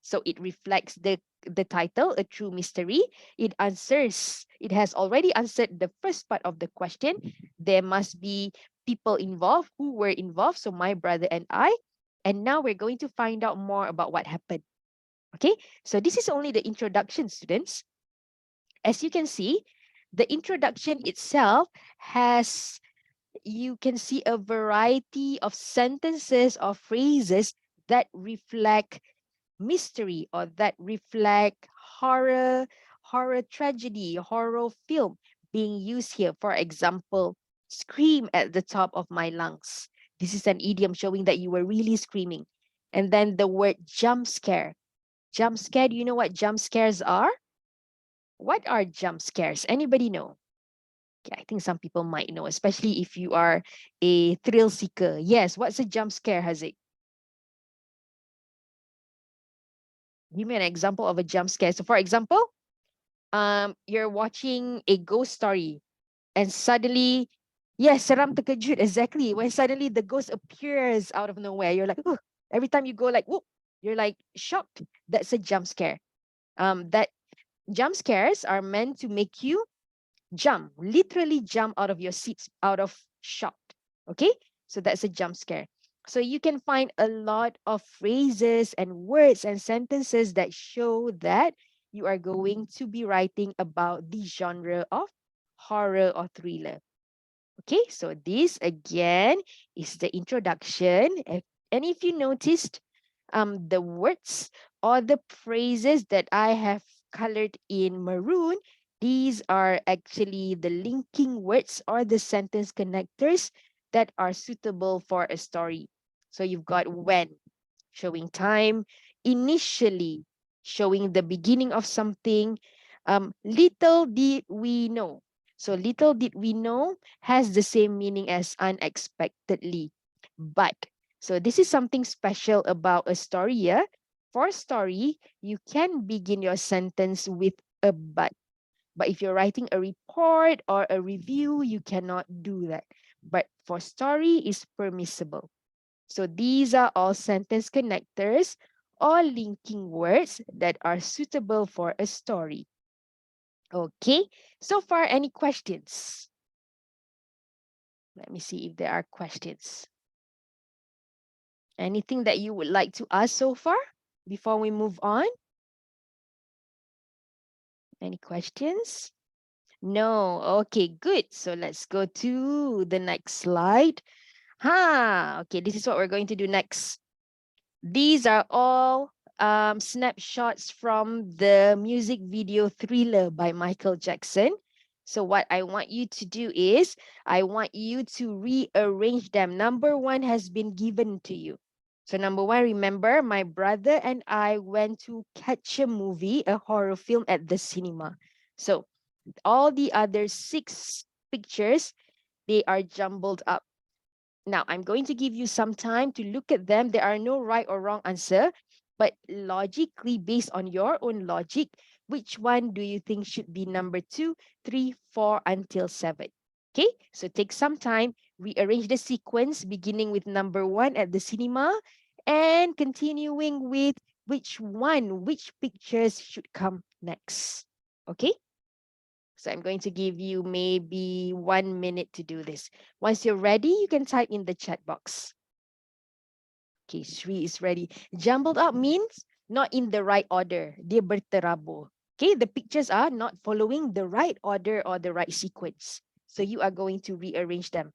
So it reflects the title, A True Mystery. It has already answered the first part of the question. There must be people involved who were involved. So my brother and I. And now we're going to find out more about what happened. Okay, so this is only the introduction, students. As you can see, the introduction itself has, you can see a variety of sentences or phrases that reflect mystery or that reflect horror tragedy, horror film being used here. For example, scream at the top of my lungs. This is an idiom showing that you were really screaming. And then the word jump scare. Jump scare, do you know what jump scares are? What are jump scares? Anybody know? Okay, I think some people might know, especially if you are a thrill seeker. Yes, what's a jump scare, Haziq? Give me an example of a jump scare. So for example, you're watching a ghost story and suddenly, yes, seram terkejut, exactly. When suddenly the ghost appears out of nowhere, you're like, oh, every time you go like, whoop, you're like shocked. That's a jump scare. That jump scares are meant to make you jump, literally jump out of your seats, out of shock. Okay, so that's a jump scare. So you can find a lot of phrases and words and sentences that show that you are going to be writing about the genre of horror or thriller. Okay, so this again is the introduction. And if you noticed, the words or the phrases that I have colored in maroon, these are actually the linking words or the sentence connectors that are suitable for a story. So you've got when, showing time, initially, showing the beginning of something. Little did we know. So little did we know has the same meaning as unexpectedly. But, so this is something special about a story, yeah? For story, you can begin your sentence with a but. But if you're writing a report or a review, you cannot do that. But for story, is permissible. So these are all sentence connectors or linking words that are suitable for a story. Okay, so far, any questions? Let me see if there are questions. Anything that you would like to ask so far before we move on? Any questions? No. Okay, good. So let's go to the next slide. Okay, this is what we're going to do next. These are all snapshots from the music video Thriller by Michael Jackson. So what I want you to do is, I want you to rearrange them. Number one has been given to you. So number one, remember, my brother and I went to catch a movie, a horror film at the cinema. So all the other 6 pictures, they are jumbled up. Now, I'm going to give you some time to look at them. There are no right or wrong answer, but logically, based on your own logic, which one do you think should be number 2, 3, 4 until 7? Okay, so take some time, rearrange the sequence, beginning with number 1 at the cinema and continuing with which pictures should come next. Okay? So I'm going to give you maybe 1 minute to do this. Once you're ready, you can type in the chat box. Okay, Sri is ready. Jumbled up means not in the right order. Dia berterabur. Okay, the pictures are not following the right order or the right sequence. So you are going to rearrange them.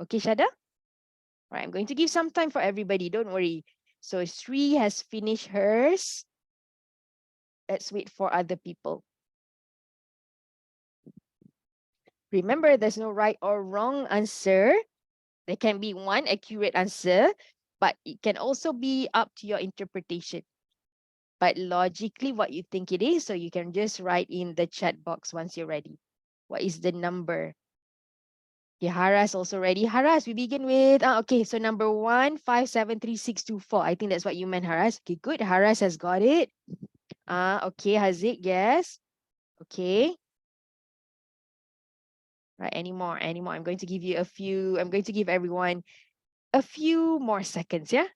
Okay, Shada? All right, I'm going to give some time for everybody. Don't worry. So Sri has finished hers. Let's wait for other people. Remember, there's no right or wrong answer. There can be one accurate answer, but it can also be up to your interpretation. But logically, what you think it is, so you can just write in the chat box once you're ready. What is the number? Okay, Haras also ready. Haras, we begin with, okay, so number 1573624. I think that's what you meant, Haras. Okay, good. Haras has got it. Okay, Haziq, yes. Okay. Right, any more? I'm going to give you a few, I'm going to give everyone a few more seconds, yeah?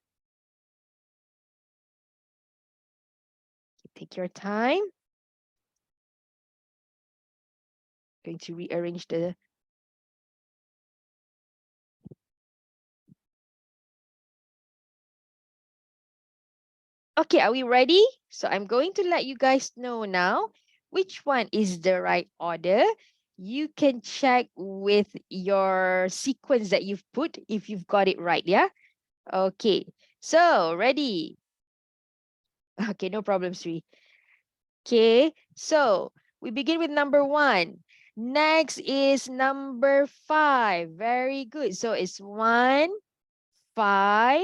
Take your time. Going to rearrange the... Okay, are we ready? So I'm going to let you guys know now which one is the right order. You can check with your sequence that you've put if you've got it right, yeah? Okay, so ready? Okay, no problem, Sri. Okay, so we begin with number 1. Next is number 5. Very good. So it's 1, 5,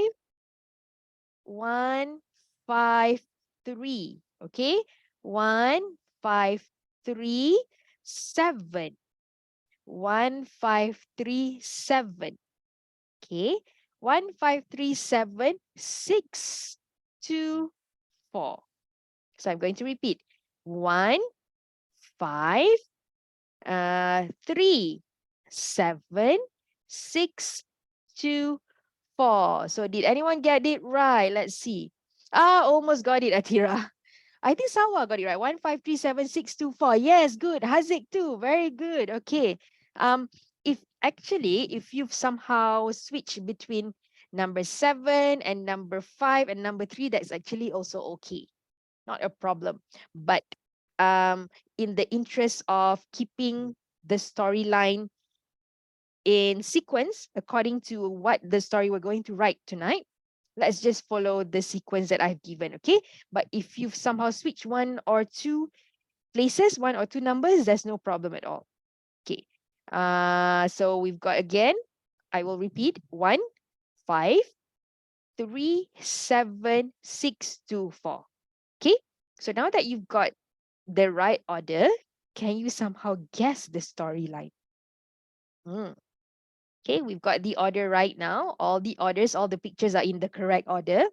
1, 5, 3. Okay, 1, 5, 3, 7. 1, 5, 3, 7. Okay, 1, 5, 3, 7, 6, 2, 4. So I'm going to repeat. 1, 5, 3, 7, 6, 2, 4. So did anyone get it right? Let's see. Almost got it, Atira. I think Sawa got it right. 1, 5, 3, 7, 6, 2, 4. Yes, good. Haziq too. Very good. Okay. If you've somehow switched between number 7 and number 5 and number 3, that's actually also okay. Not a problem. But in the interest of keeping the storyline in sequence according to what the story we're going to write tonight, let's just follow the sequence that I've given, okay? But if you've somehow switched 1 or 2 places, 1 or 2 numbers, there's no problem at all. Okay. So we've got again, I will repeat, 1, 5, 3, 7, 6, 2, 4. Okay. So now that you've got the right order, can you somehow guess the storyline? Okay, we've got the order right now. All the orders, all the pictures are in the correct order.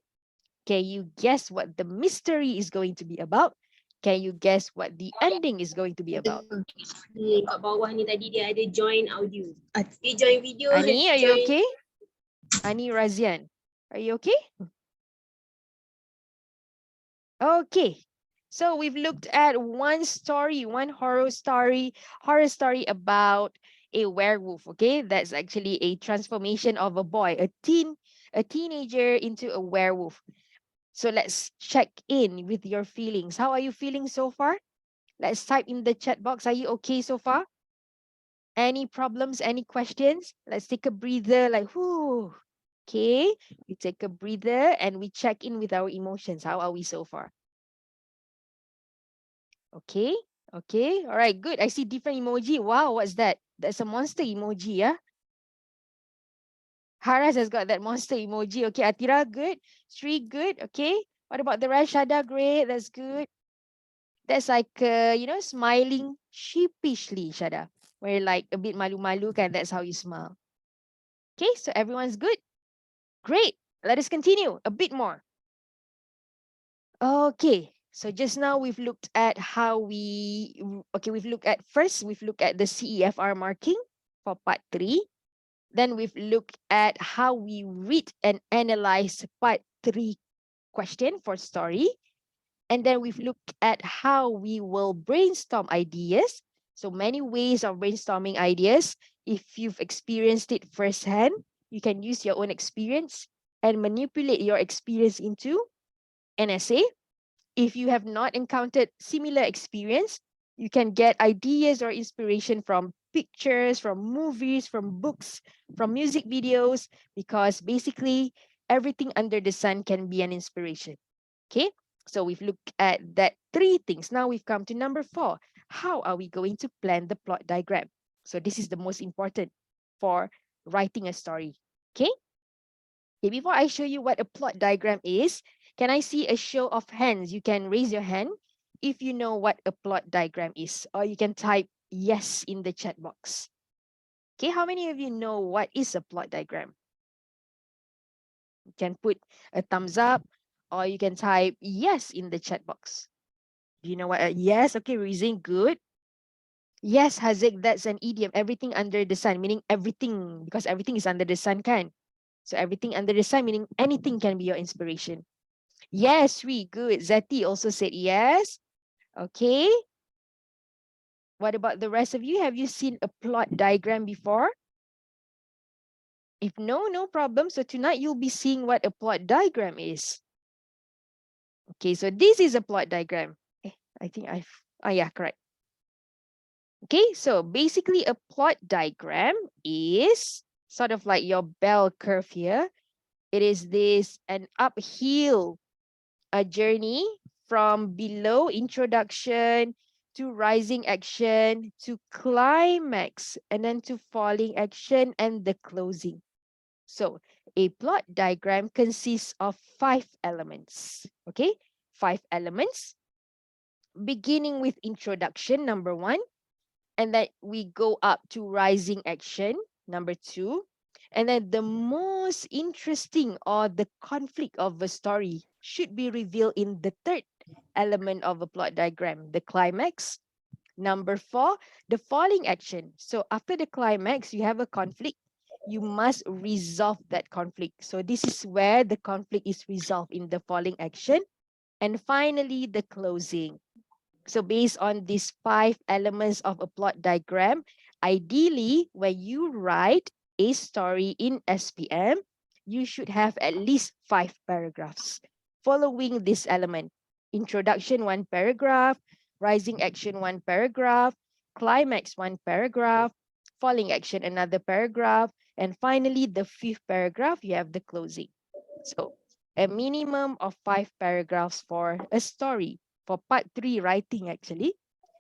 Can you guess what the mystery is going to be about? Can you guess what the ending is going to be about? Kat bawah ni tadi dia ada join audio. Dia join video. Ani, are you join- okay? Ani Razian, are you okay? Okay, so we've looked at one story, one horror story about a werewolf. Okay, that's actually a transformation of a boy, a teenager into a werewolf. So let's check in with your feelings. How are you feeling so far? Let's type in the chat box. Are you okay so far? Any problems, any questions? Let's take a breather, like, whoo. Okay, we take a breather and we check in with our emotions. How are we so far? Okay, okay, all right, good. I see different emoji. Wow, what's that? That's a monster emoji, yeah? Haras has got that monster emoji. Okay, Atira, good. Sri, good. Okay, what about the rest? Shada, great. That's good. That's like, smiling sheepishly, Shada. Where like a bit malu-malu, and that's how you smile. Okay, so everyone's good. Great. Let us continue a bit more. Okay, so just now we've looked at we've looked at the CEFR marking for part 3. Then we've looked at how we read and analyze part 3 question for story. And then we've looked at how we will brainstorm ideas. So many ways of brainstorming ideas. If you've experienced it firsthand, you can use your own experience and manipulate your experience into an essay. If you have not encountered similar experience, you can get ideas or inspiration from pictures, from movies, from books, from music videos, because basically everything under the sun can be an inspiration. Okay, so we've looked at that 3 things. Now we've come to number 4. How are we going to plan the plot diagram? So this is the most important for writing a story. Okay? Okay, before I show you what a plot diagram is, can I see a show of hands? You can raise your hand if you know what a plot diagram is, or you can type yes in the chat box. Okay, how many of you know what is a plot diagram? You can put a thumbs up, or you can type yes in the chat box. Do you know what a yes? Okay, raising, good. Yes, Haziq, that's an idiom. Everything under the sun, meaning everything, because everything is under the sun, kan? So everything under the sun, meaning anything can be your inspiration. Yes, we good. Zati also said yes. Okay. What about the rest of you? Have you seen a plot diagram before? If no, no problem. So tonight you'll be seeing what a plot diagram is. Okay, so this is a plot diagram. I think yeah, correct. Okay, so basically a plot diagram is sort of like your bell curve here. It is an uphill journey from below introduction to rising action to climax and then to falling action and the closing. So a plot diagram consists of 5 elements. Okay, 5 elements beginning with introduction, number 1. And then we go up to rising action, number 2. And then the most interesting or the conflict of a story should be revealed in the 3rd element of a plot diagram, the climax. Number 4, the falling action. So after the climax, you have a conflict. You must resolve that conflict. So this is where the conflict is resolved in the falling action. And finally, the closing. So based on these 5 elements of a plot diagram, ideally, when you write a story in SPM, you should have at least 5 paragraphs following this element. Introduction, 1 paragraph, rising action, 1 paragraph, climax, 1 paragraph, falling action, another paragraph, and finally, the 5th paragraph, you have the closing. So a minimum of 5 paragraphs for a story. For part 3 writing, actually,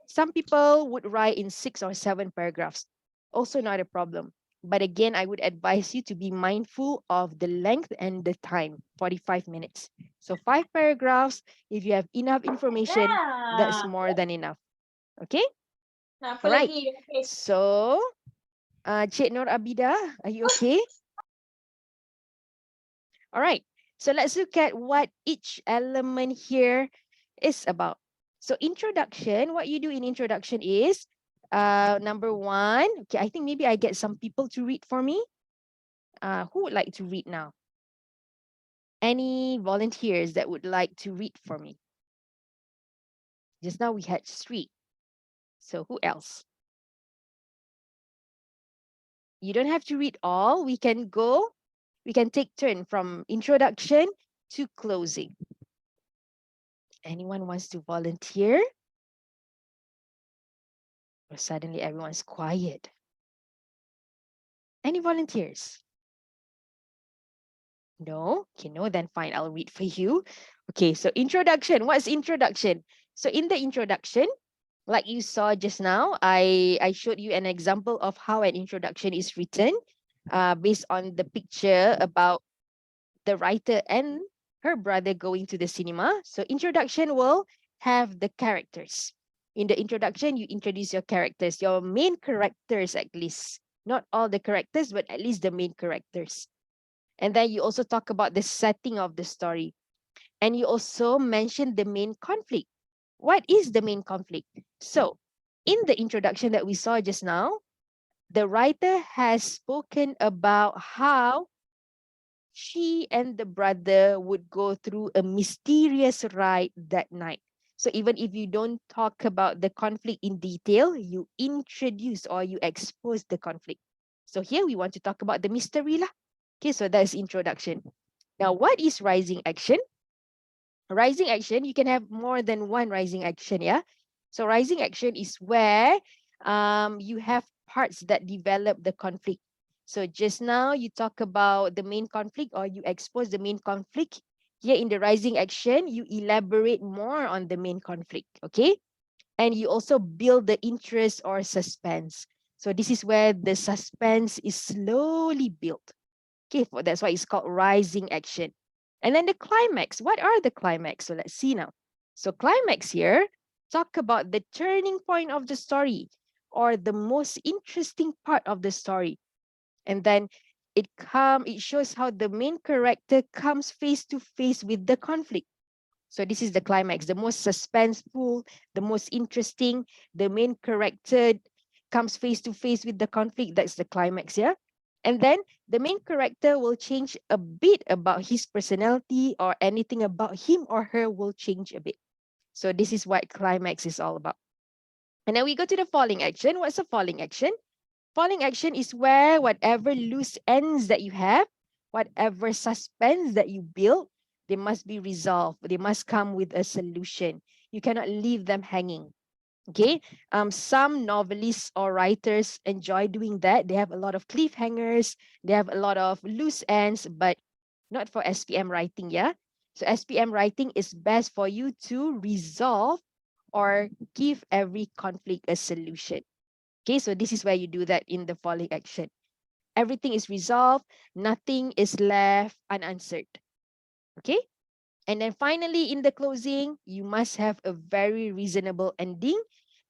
some people would write in 6 or 7 paragraphs. Also not a problem. But again, I would advise you to be mindful of the length and the time, 45 minutes. So 5 paragraphs, if you have enough information, that's more than enough. Okay? Apa All right. lagi? Okay. So, Cik Nur Abida, are you okay? All right. So let's look at what each element here is about. So introduction, what you do in introduction is, number 1, okay, I think maybe I get some people to read for me. Who would like to read now? Any volunteers that would like to read for me? Just now we had 3. So who else? You don't have to read all. We can take turn from introduction to closing. Anyone wants to volunteer? Or suddenly everyone's quiet. Any volunteers? No? Okay, no, then fine, I'll read for you. Okay, so introduction. What's introduction? So in the introduction, like you saw just now, I showed you an example of how an introduction is written based on the picture about the writer and her brother going to the cinema. So introduction will have the characters. In the introduction, you introduce your characters, your main characters at least. Not all the characters, but at least the main characters. And then you also talk about the setting of the story. And you also mention the main conflict. What is the main conflict? So in the introduction that we saw just now, the writer has spoken about how she and the brother would go through a mysterious ride that night. So even if you don't talk about the conflict in detail, you introduce or you expose the conflict. So here we want to talk about the mystery lah. Okay, so that's introduction. Now, what is rising action? Rising action, you can have more than one rising action, yeah? So rising action is where you have parts that develop the conflict. So just now you talk about the main conflict or you expose the main conflict. Here in the rising action, you elaborate more on the main conflict, okay? And you also build the interest or suspense. So this is where the suspense is slowly built. Okay, that's why it's called rising action. And then the climax. What are the climax? So let's see now. So climax here talk about the turning point of the story or the most interesting part of the story. And then it shows how the main character comes face to face with the conflict. So this is the climax, the most suspenseful, the most interesting. The main character comes face to face with the conflict. That's the climax, yeah? And then the main character will change a bit about his personality, or anything about him or her will change a bit. So this is what climax is all about. And then we go to the falling action. What's a falling action? Falling action is where whatever loose ends that you have, whatever suspense that you build, they must be resolved. They must come with a solution. You cannot leave them hanging. Okay. Some novelists or writers enjoy doing that. They have a lot of cliffhangers. They have a lot of loose ends, but not for SPM writing. Yeah. So SPM writing is best for you to resolve or give every conflict a solution. Okay, so this is where you do that in the falling action. Everything is resolved, nothing is left unanswered. Okay, and then finally in the closing, you must have a very reasonable ending,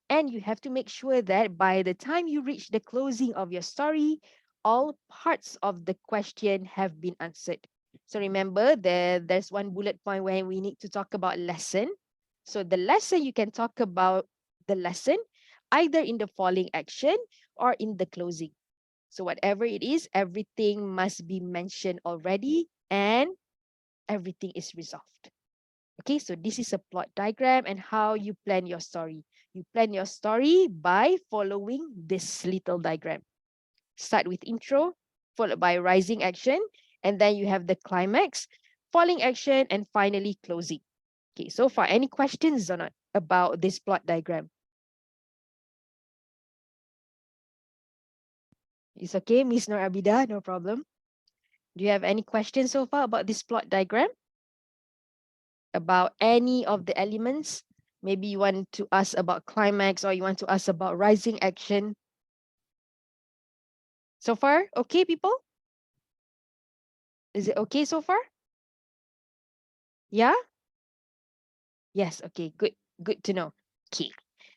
and you have to make sure that by the time you reach the closing of your story, all parts of the question have been answered. So remember, there's one bullet point where we need to talk about lesson. So the lesson, you can talk about the lesson either in the falling action or in the closing. So whatever it is, everything must be mentioned already and everything is resolved. Okay, so this is a plot diagram and how you plan your story. You plan your story by following this little diagram. Start with intro, followed by rising action, and then you have the climax, falling action, and finally closing. Okay, so far, any questions or not about this plot diagram? It's okay, Miss Nur Abida, no problem. Do you have any questions so far about this plot diagram? About any of the elements? Maybe you want to ask about climax or you want to ask about rising action. So far, okay, people? Is it okay so far? Yeah? Yes, okay, good. Good to know. Okay.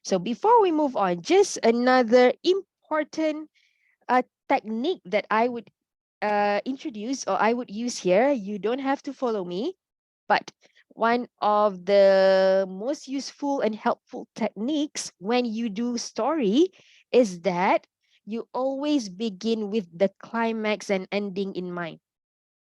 So before we move on, just another important technique that I would introduce or I would use here. You don't have to follow me, but one of the most useful and helpful techniques when you do story is that you always begin with the climax and ending in mind.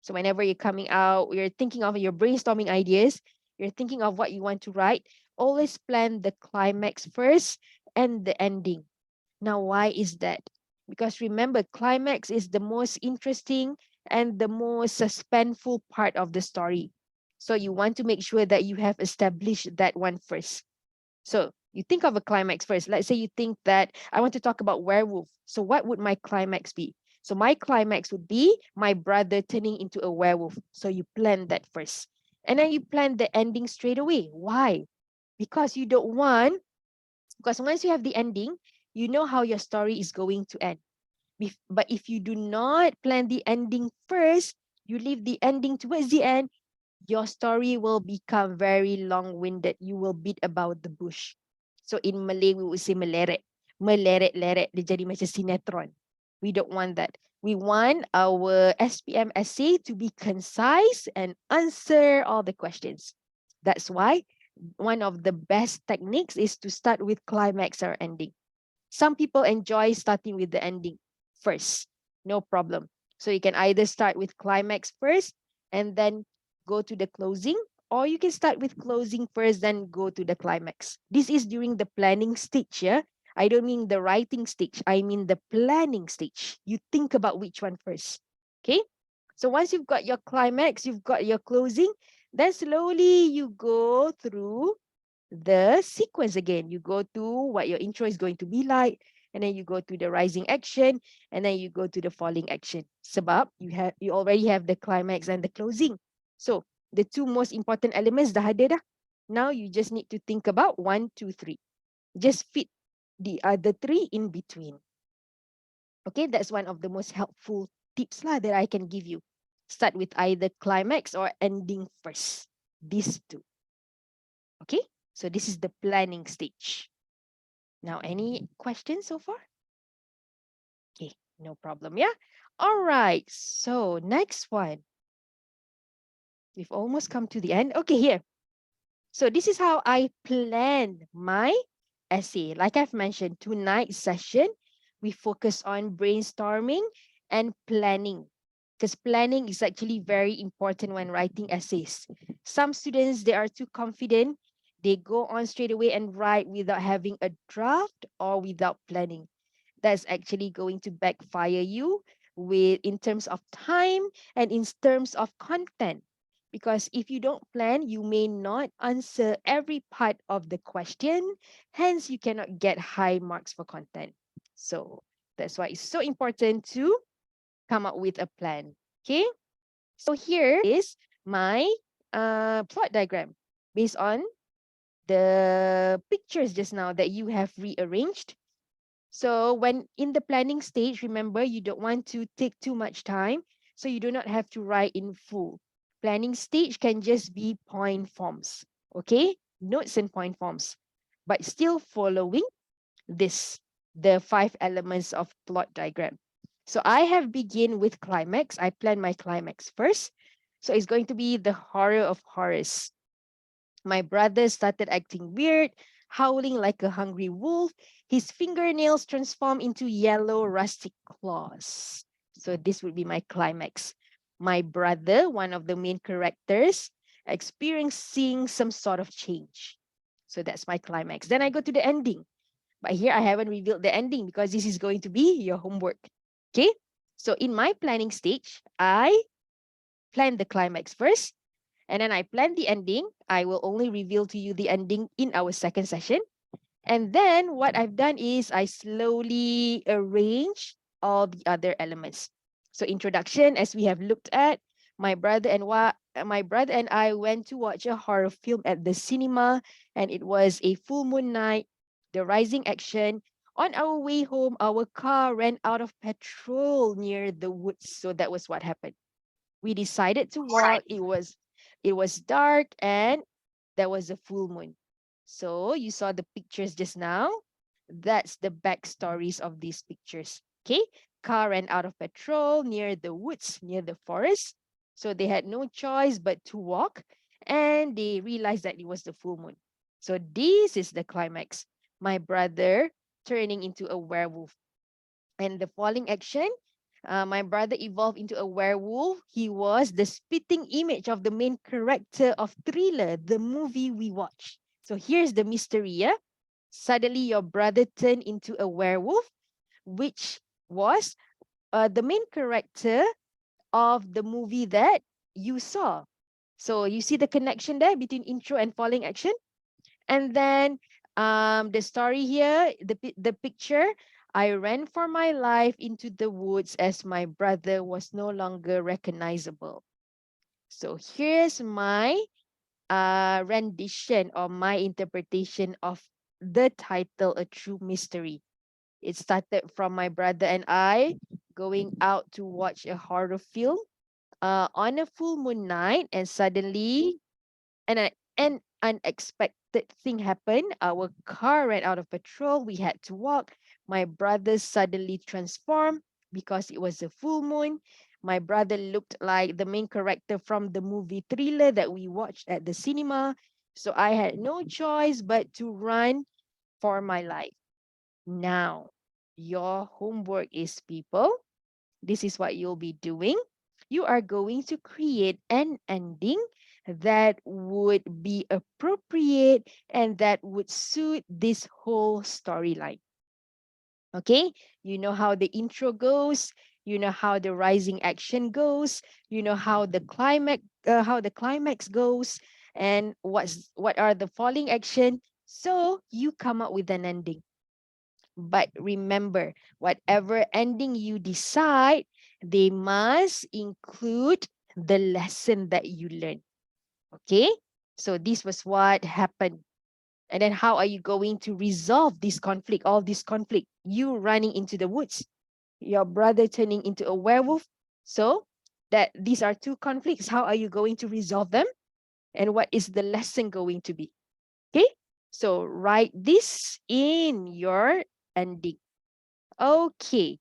So whenever you're coming out, you're thinking of your brainstorming ideas, you're thinking of what you want to write, always plan the climax first and the ending. Now, why is that? Because remember, climax is the most interesting and the most suspenseful part of the story. So you want to make sure that you have established that one first. So you think of a climax first. Let's say you think that I want to talk about werewolf. So what would my climax be? So my climax would be my brother turning into a werewolf. So you plan that first. And then you plan the ending straight away. Why? Because you don't want, because once you have the ending, you know how your story is going to end. But if you do not plan the ending first, you leave the ending towards the end, your story will become very long-winded. You will beat about the bush. So in Malay, we would say meleret. Meleret-leret, dia jadi macam sinetron. We don't want that. We want our SPM essay to be concise and answer all the questions. That's why one of the best techniques is to start with climax or ending. Some people enjoy starting with the ending first. No problem. So you can either start with climax first and then go to the closing, or you can start with closing first, then go to the climax. This is during the planning stage, yeah? I don't mean the writing stage. I mean the planning stage. You think about which one first, okay? So once you've got your climax, you've got your closing, then slowly you go through the sequence again. You go to what your intro is going to be like, and then you go to the rising action, and then you go to the falling action. Sebab you already have the climax and the closing. So the two most important elements dah ada dah. Now you just need to think about 1, 2, 3. Just fit the other 3 in between. Okay, that's one of the most helpful tips lah that I can give you. Start with either climax or ending first. These two. Okay, so this is the planning stage. Now, any questions so far? Okay, no problem, yeah? All right, so next one. We've almost come to the end. Okay, here. So this is how I plan my essay. Like I've mentioned, tonight's session, we focus on brainstorming and planning, because planning is actually very important when writing essays. Some students, they are too confident. They go on straight away and write without having a draft or without planning. That's actually going to backfire you with in terms of time and in terms of content. Because if you don't plan, you may not answer every part of the question. Hence, you cannot get high marks for content. So that's why it's so important to come up with a plan. Okay. So here is my plot diagram based on the pictures just now that you have rearranged. So when in the planning stage, remember, you don't want to take too much time. So you do not have to write in full. Planning stage can just be point forms. Okay, notes and point forms, but still following this, the 5 elements of plot diagram. So I have begin with climax. I plan my climax first. So it's going to be the horror of horrors. My brother started acting weird, howling like a hungry wolf. His fingernails transformed into yellow rustic claws. So this would be my climax. My brother, one of the main characters, experiencing some sort of change. So that's my climax. Then I go to the ending. But here I haven't revealed the ending because this is going to be your homework. Okay? So in my planning stage, I plan the climax first. And then I plan the ending. I will only reveal to you the ending in our second session. And then what I've done is I slowly arrange all the other elements. So introduction, as we have looked at, my brother and I went to watch a horror film at the cinema, and it was a full moon night. The rising action. On our way home, our car ran out of petrol near the woods. So that was what happened. We decided to walk. It was dark and there was a full moon. So you saw the pictures just now. That's the backstories of these pictures. Okay, car ran out of petrol near the woods, near the forest. So they had no choice but to walk, and they realized that it was the full moon. So this is the climax. My brother turning into a werewolf. And the falling action, my brother evolved into a werewolf. He was the spitting image of the main character of Thriller, the movie we watched. So here's the mystery, yeah? Suddenly your brother turned into a werewolf, which was the main character of the movie that you saw. So you see the connection there between intro and falling action? And then the story here, the picture, I ran for my life into the woods as my brother was no longer recognizable. So here's my rendition or my interpretation of the title, A True Mystery. It started from my brother and I going out to watch a horror film on a full moon night, and suddenly an unexpected thing happened. Our car ran out of petrol. We had to walk. My brother suddenly transformed because it was a full moon. My brother looked like the main character from the movie Thriller that we watched at the cinema. So I had no choice but to run for my life. Now, your homework is, people, this is what you'll be doing. You are going to create an ending that would be appropriate and that would suit this whole storyline. Okay, you know how the intro goes, you know how the rising action goes, you know how the climax goes, and what are the falling action. So you come up with an ending. But remember, whatever ending you decide, they must include the lesson that you learned. Okay? So this was what happened. And then how are you going to resolve this conflict, all this conflict? You running into the woods. your brother turning into a werewolf. So that these are two conflicts. How are you going to resolve them? And what is the lesson going to be? Okay, so write this in your ending. Okay,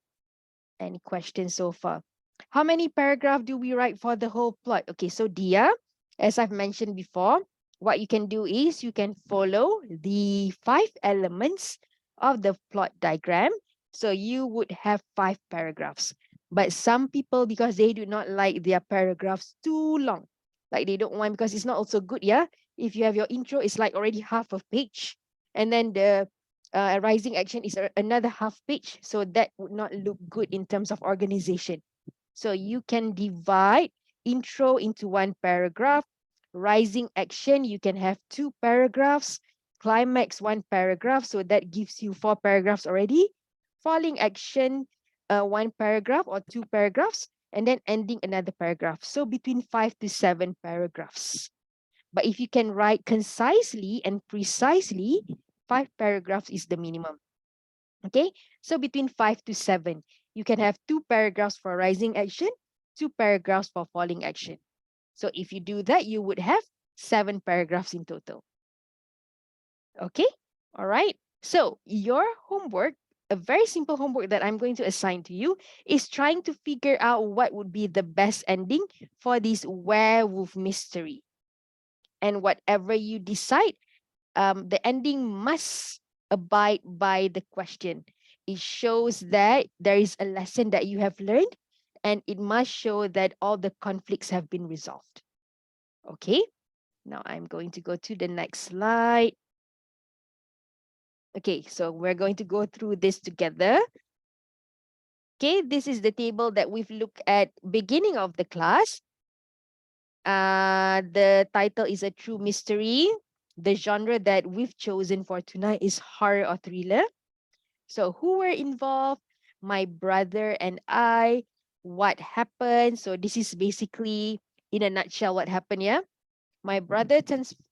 any questions so far? How many paragraphs do we write for the whole plot? Okay, so Dia, as I've mentioned before, what you can do is you can follow the 5 elements of the plot diagram. So you would have 5 paragraphs. But some people, because they do not like their paragraphs too long, like they don't want, because it's not also good, yeah? If you have your intro, it's like already half a page. And then the rising action is another half page. So that would not look good in terms of organization. So you can divide intro into 1 paragraph, rising action, you can have 2 paragraphs, climax 1 paragraph. So that gives you 4 paragraphs already. Falling action, 1 paragraph or 2 paragraphs, and then ending another paragraph. So between 5 to 7 paragraphs. But if you can write concisely and precisely, 5 paragraphs is the minimum. Okay, so between 5 to 7, you can have 2 paragraphs for rising action, 2 paragraphs for falling action. So if you do that, you would have 7 paragraphs in total. Okay, all right. So your homework, a very simple homework that I'm going to assign to you, is trying to figure out what would be the best ending for this werewolf mystery. And whatever you decide, the ending must abide by the question. It shows that there is a lesson that you have learned, and it must show that all the conflicts have been resolved. Okay, now I'm going to go to the next slide. Okay, so we're going to go through this together. Okay, this is the table that we've looked at beginning of the class. The title is A True Mystery. The genre that we've chosen for tonight is horror or thriller. So who were involved? My brother and I. What happened? So this is basically, in a nutshell, what happened, yeah? My brother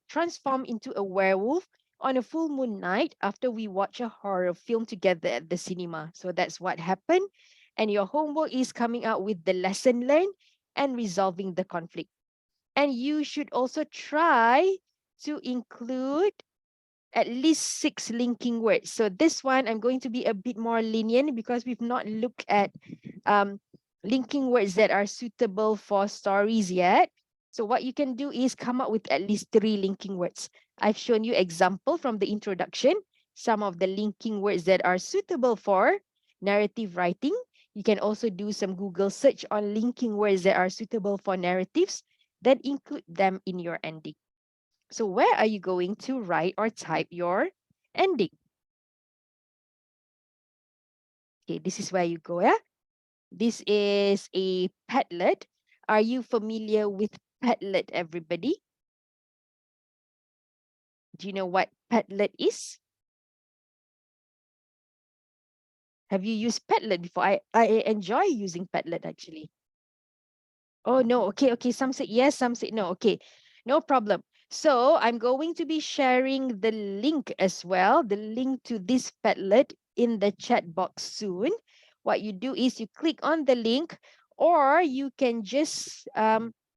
transformed into a werewolf on a full moon night after we watched a horror film together at the cinema. So that's what happened. And your homework is coming out with the lesson learned and resolving the conflict. And you should also try to include at least 6 linking words. So this one, I'm going to be a bit more lenient because we've not looked at linking words that are suitable for stories yet. So what you can do is come up with at least 3 linking words. I've shown you example from the introduction, some of the linking words that are suitable for narrative writing. You can also do some Google search on linking words that are suitable for narratives, then include them in your ending. So where are you going to write or type your ending? Okay, this is where you go, yeah? This is a Padlet. Are you familiar with Padlet, everybody? Do you know what Padlet is? Have you used Padlet before? I enjoy using Padlet actually. Oh, no. Okay, okay. Some say yes, some say no. Okay, no problem. So I'm going to be sharing the link as well, the link to this Padlet in the chat box soon. What you do is you click on the link, or you can just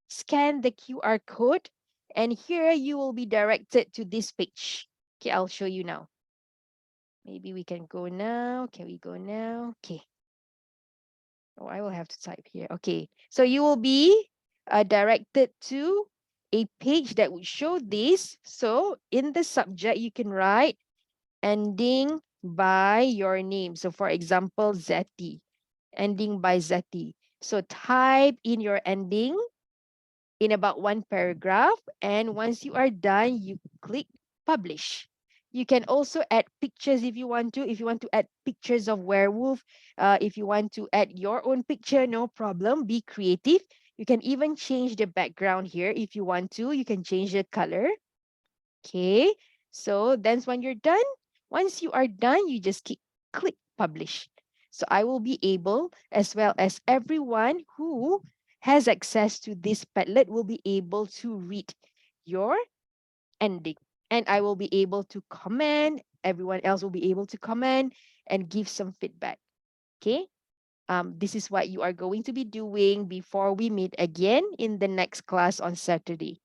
scan the QR code, and here you will be directed to this page. Okay, I'll show you now. Maybe we can go now. Can we go now? Okay. Oh, I will have to type here. Okay, so you will be directed to a page that would show this. So in the subject, you can write ending by your name. So for example, Zeti, ending by Zeti. So type in your ending in about 1 paragraph. And once you are done, you click publish. You can also add pictures if you want to. If you want to add pictures of werewolf, if you want to add your own picture, no problem. Be creative. You can even change the background here if you want to. You can change the color. Okay. So then when you're done, once you are done, you just click publish. So I will be able, as well as everyone who has access to this Padlet, will be able to read your ending. And I will be able to comment. Everyone else will be able to comment and give some feedback. Okay. This is what you are going to be doing before we meet again in the next class on Saturday.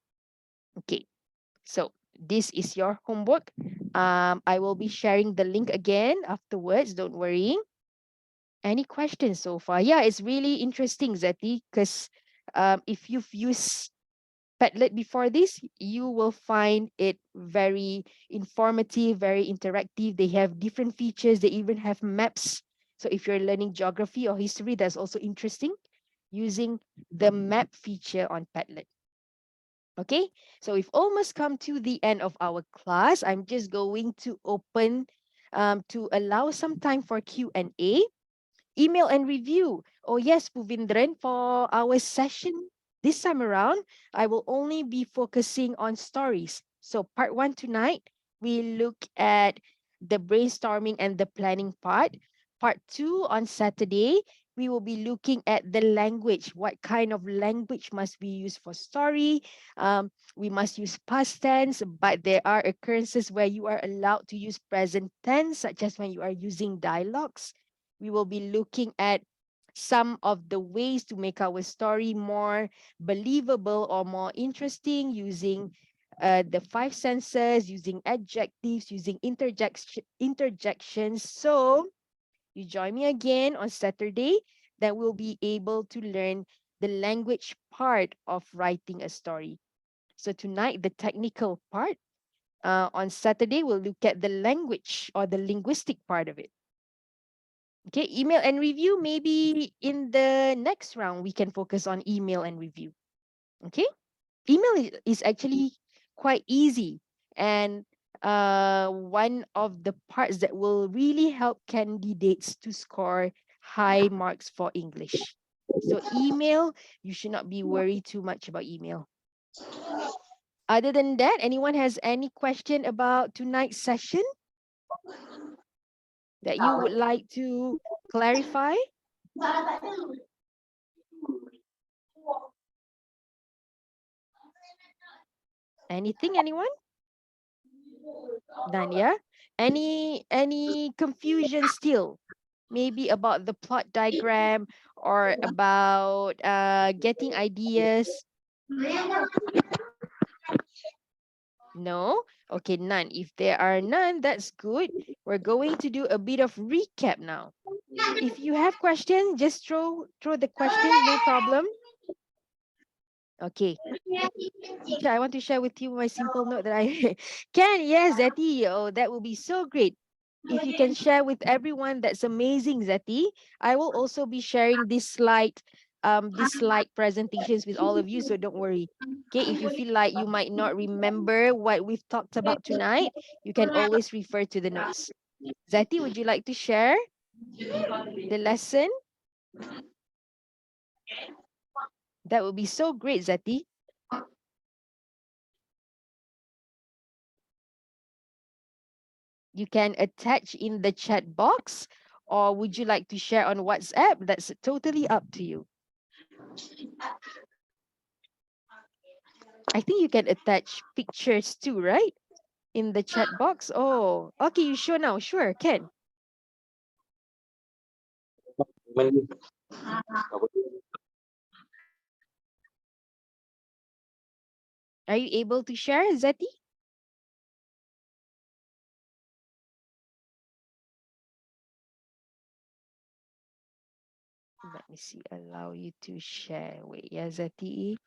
Okay, so this is your homework. I will be sharing the link again afterwards. Don't worry. Any questions so far? Yeah, it's really interesting, Zeti, because if you've used Padlet before this, you will find it very informative, very interactive. They have different features. They even have maps. So if you're learning geography or history, that's also interesting using the map feature on Padlet. Okay, so we've almost come to the end of our class. I'm just going to open to allow some time for Q&A. Email and review. Oh yes, Puvindran, for our session this time around, I will only be focusing on stories. So part 1 tonight, we look at the brainstorming and the planning part. Part 2 on Saturday, we will be looking at the language. What kind of language must we use for story? We must use past tense, but there are occurrences where you are allowed to use present tense, such as when you are using dialogues. We will be looking at some of the ways to make our story more believable or more interesting using the 5 senses, using adjectives, using interjections. So you join me again on Saturday, that we'll be able to learn the language part of writing a story. So tonight, the technical part. On Saturday, we'll look at the language or the linguistic part of it. Okay, email and review. Maybe in the next round, we can focus on email and review. Okay, email is actually quite easy. And one of the parts that will really help candidates to score high marks for English. So email, you should not be worried too much about email. Other than that, anyone has any question about tonight's session that you would like to clarify? Anything, anyone? Done, yeah? Any confusion still? Maybe about the plot diagram or about getting ideas? No? Okay, none. If there are none, that's good. We're going to do a bit of recap now. If you have questions, just throw the questions, no problem. Okay. Teacher, I want to share with you my simple note that I can. Yes, Zeti. Oh, that will be so great. If you can share with everyone, that's amazing, Zeti. I will also be sharing this slide presentations with all of you, so don't worry. Okay, if you feel like you might not remember what we've talked about tonight, you can always refer to the notes. Zeti, would you like to share the lesson? That would be so great, Zeti. You can attach in the chat box, or would you like to share on WhatsApp? That's totally up to you. I think you can attach pictures too, right? In the chat box. Oh, okay, you sure now? Sure, can. Are you able to share, Zeti? Let me see. Allow you to share. Wait, yeah, Zeti.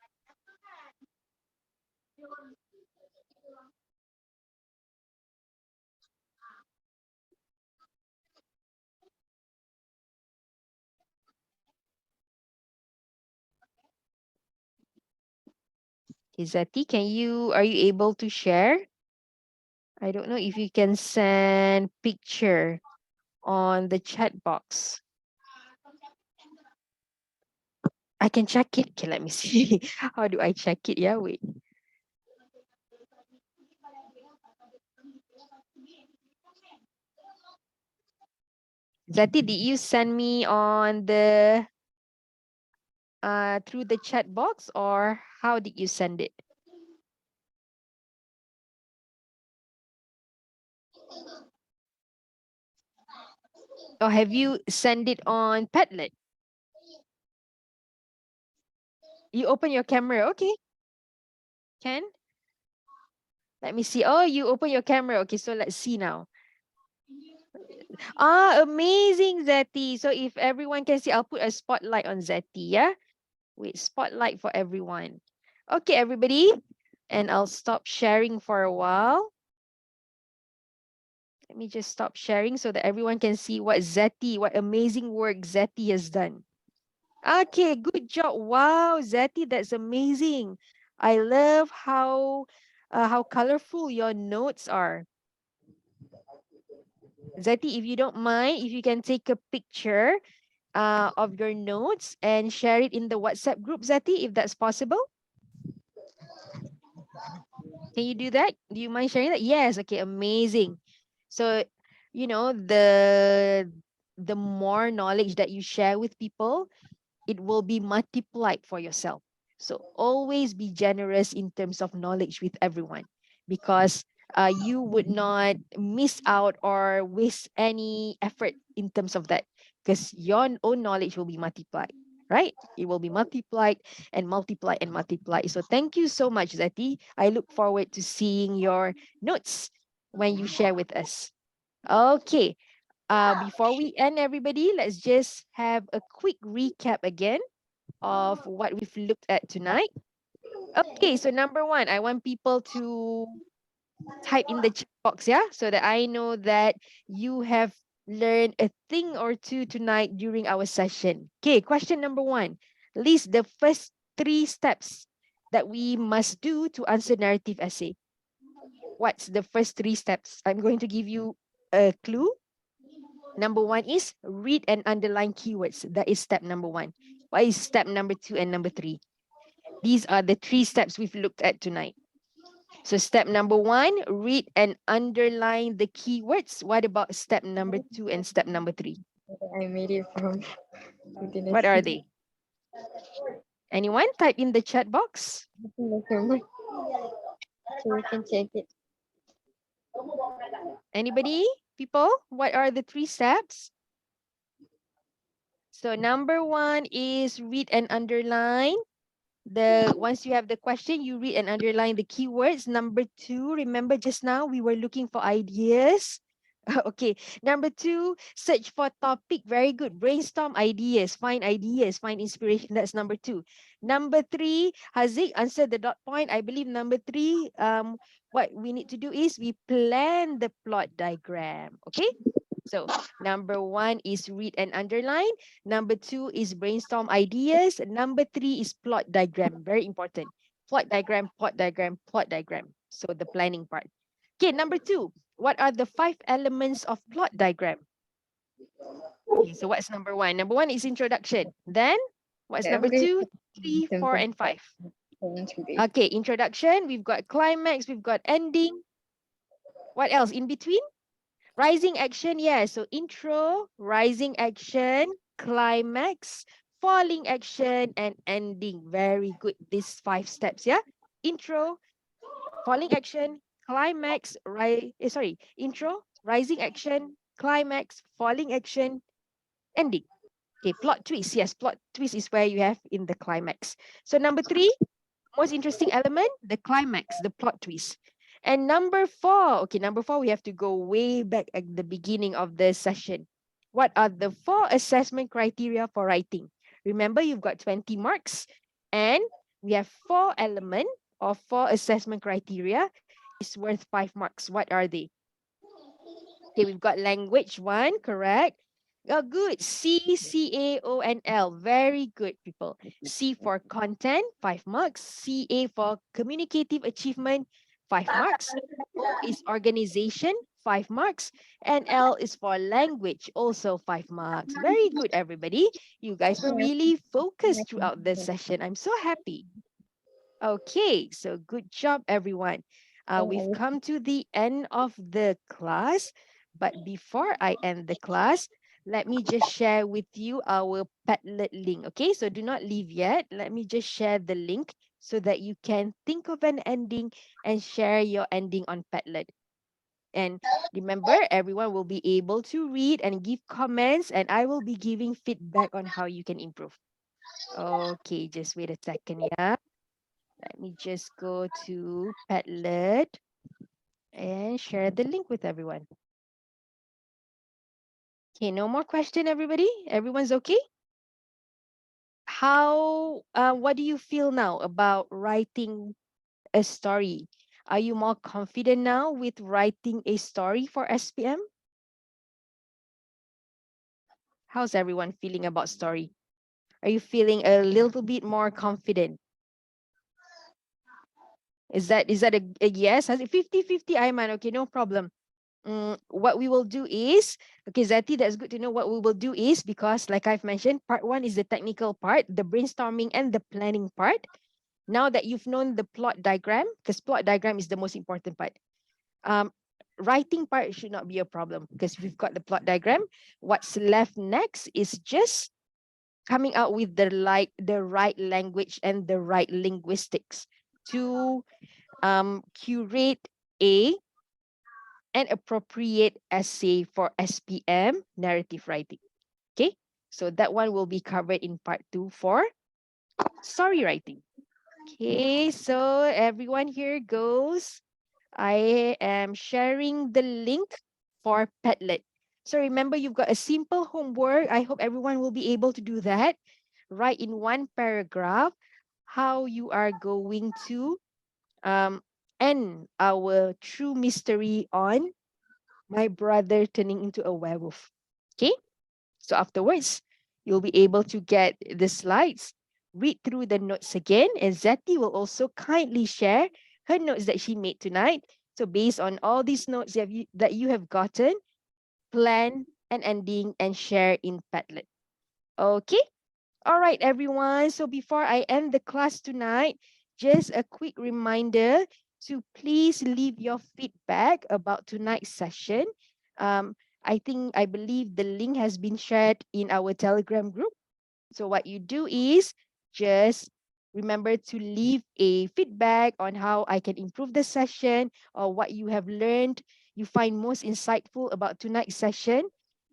Zeti, are you able to share? I don't know if you can send picture on the chat box. I can check it. Okay, let me see. How do I check it? Yeah, wait. Zati, did you send me on the through the chat box, or how did you send it? Or have you sent it on Padlet? You open your camera. Okay. Can? Let me see. Oh, you open your camera. Okay, so let's see now. Ah, amazing, Zeti. So if everyone can see, I'll put a spotlight on Zeti, yeah? Wait, spotlight for everyone. Okay, everybody. And I'll stop sharing for a while. Let me just stop sharing so that everyone can see what amazing work Zeti has done. Okay, good job. Wow, Zeti, that's amazing. I love how colorful your notes are. Zeti, if you don't mind, if you can take a picture of your notes and share it in the WhatsApp group, Zeti, if that's possible. Can you do that? Do you mind sharing that? Yes. Okay, amazing. So, you know, the more knowledge that you share with people, it will be multiplied for yourself. So always be generous in terms of knowledge with everyone, because you would not miss out or waste any effort in terms of that, because your own knowledge will be multiplied, right? It will be multiplied and multiplied and multiplied. So thank you so much, Zati. I look forward to seeing your notes when you share with us. Okay. Before we end, everybody, let's just have a quick recap again of what we've looked at tonight. Okay, so number one, I want people to type in the chat box, yeah, so that I know that you have learned a thing or two tonight during our session. Okay, question number one, list the first 3 steps that we must do to answer narrative essay. What's the first 3 steps? I'm going to give you a clue. Number one is read and underline keywords. That is step number one. What is step number 2 and number 3? These are the 3 steps we've looked at tonight. So step number 1, read and underline the keywords. What about step number 2 and step number 3? I made it from What are they? Anyone? Type in the chat box. so we can check it. Anybody? People? What are the 3 steps? So number 1 is read and underline. Once you have the question, you read and underline the keywords. Number 2, remember just now we were looking for ideas. Okay. Number 2, search for topic. Very good. Brainstorm ideas, find inspiration. That's number 2. Number 3, Haziq, answer the dot point. I believe number 3, what we need to do is we plan the plot diagram. Okay. So number 1 is read and underline. Number 2 is brainstorm ideas. Number 3 is plot diagram. Very important. Plot diagram, plot diagram, plot diagram. So the planning part. Okay, number 2. What are the 5 elements of plot diagram? Okay, so what's number 1? Number 1 is introduction. Then what's number 2, 3, 4, and 5? Okay, introduction. We've got climax. We've got ending. What else in between? Rising action, yeah. So intro, rising action, climax, falling action, and ending. Very good. These 5 steps, yeah. Intro, falling action, climax, intro, rising action, climax, falling action, ending. Okay, plot twist. Yes, plot twist is where you have in the climax. So number 3, most interesting element, the climax, the plot twist. And number 4, okay, number 4, we have to go way back at the beginning of the session. What are the 4 assessment criteria for writing? Remember, you've got 20 marks and we have 4 elements or 4 assessment criteria is worth 5 marks. What are they? Okay, we've got language 1, correct? Oh, good. C, C, A, O, and L. Very good, people. C for content, 5 marks. C, A for communicative achievement, 5 marks. O is organization, 5 marks. And L is for language, also 5 marks. Very good, everybody. You guys were really focused throughout the session. I'm so happy. Okay, so good job, everyone. We've come to the end of the class. But before I end the class, let me just share with you our Padlet link. Okay, so do not leave yet. Let me just share the link so that you can think of an ending and share your ending on Padlet. And remember, everyone will be able to read and give comments, and I will be giving feedback on how you can improve. Okay, just wait a second, yeah. Let me just go to Padlet and share the link with everyone. Okay, no more question, everybody? Everyone's okay? What do you feel now about writing a story? Are you more confident now with writing a story for SPM? How's everyone feeling about story? Are you feeling a little bit more confident? Is that a yes? 50-50, Ayman? Okay, no problem. What we will do is, okay, Zati, that's good to know. What we will do is, because like I've mentioned, part 1 is the technical part, the brainstorming and the planning part. Now that you've known the plot diagram, because plot diagram is the most important part, writing part should not be a problem because we've got the plot diagram. What's left next is just coming out with the right language and the right linguistics to curate an appropriate essay for SPM narrative writing. Okay, so that one will be covered in part 2 for story writing. Okay, so everyone, here goes. I am sharing the link for Padlet. So remember, you've got a simple homework. I hope everyone will be able to do that. Write in one paragraph how you are going to end our true mystery on my brother turning into a werewolf. Okay, so afterwards, you'll be able to get the slides, read through the notes again, and Zati will also kindly share her notes that she made tonight. So based on all these notes that you have gotten, plan an ending and share in Padlet. Okay? All right, everyone. So before I end the class tonight, just a quick reminder to please leave your feedback about tonight's session. Um, I believe the link has been shared in our Telegram group. So what you do is just remember to leave a feedback on how I can improve the session or what you have learned, you find most insightful about tonight's session.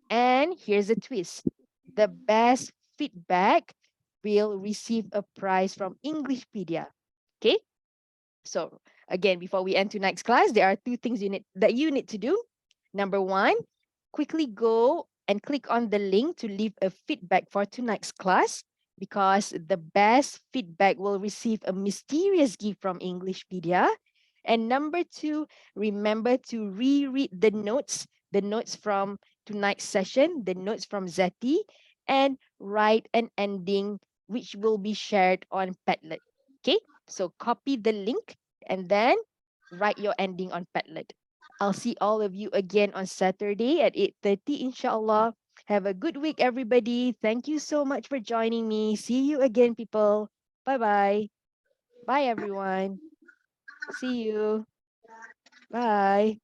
And here's a twist. The best feedback will receive a prize from Englishpedia. Okay? So again, before we end tonight's class, there are 2 things that you need to do. Number 1, quickly go and click on the link to leave a feedback for tonight's class, because the best feedback will receive a mysterious gift from Englishpedia. And number 2, remember to reread the notes from tonight's session, the notes from Zati, and write an ending which will be shared on Padlet. Okay, so copy the link and then write your ending on Padlet. I'll see all of you again on Saturday at 8:30, inshallah. Have a good week, everybody. Thank you so much for joining me. See you again, people. Bye-bye. Bye, everyone. See you. Bye.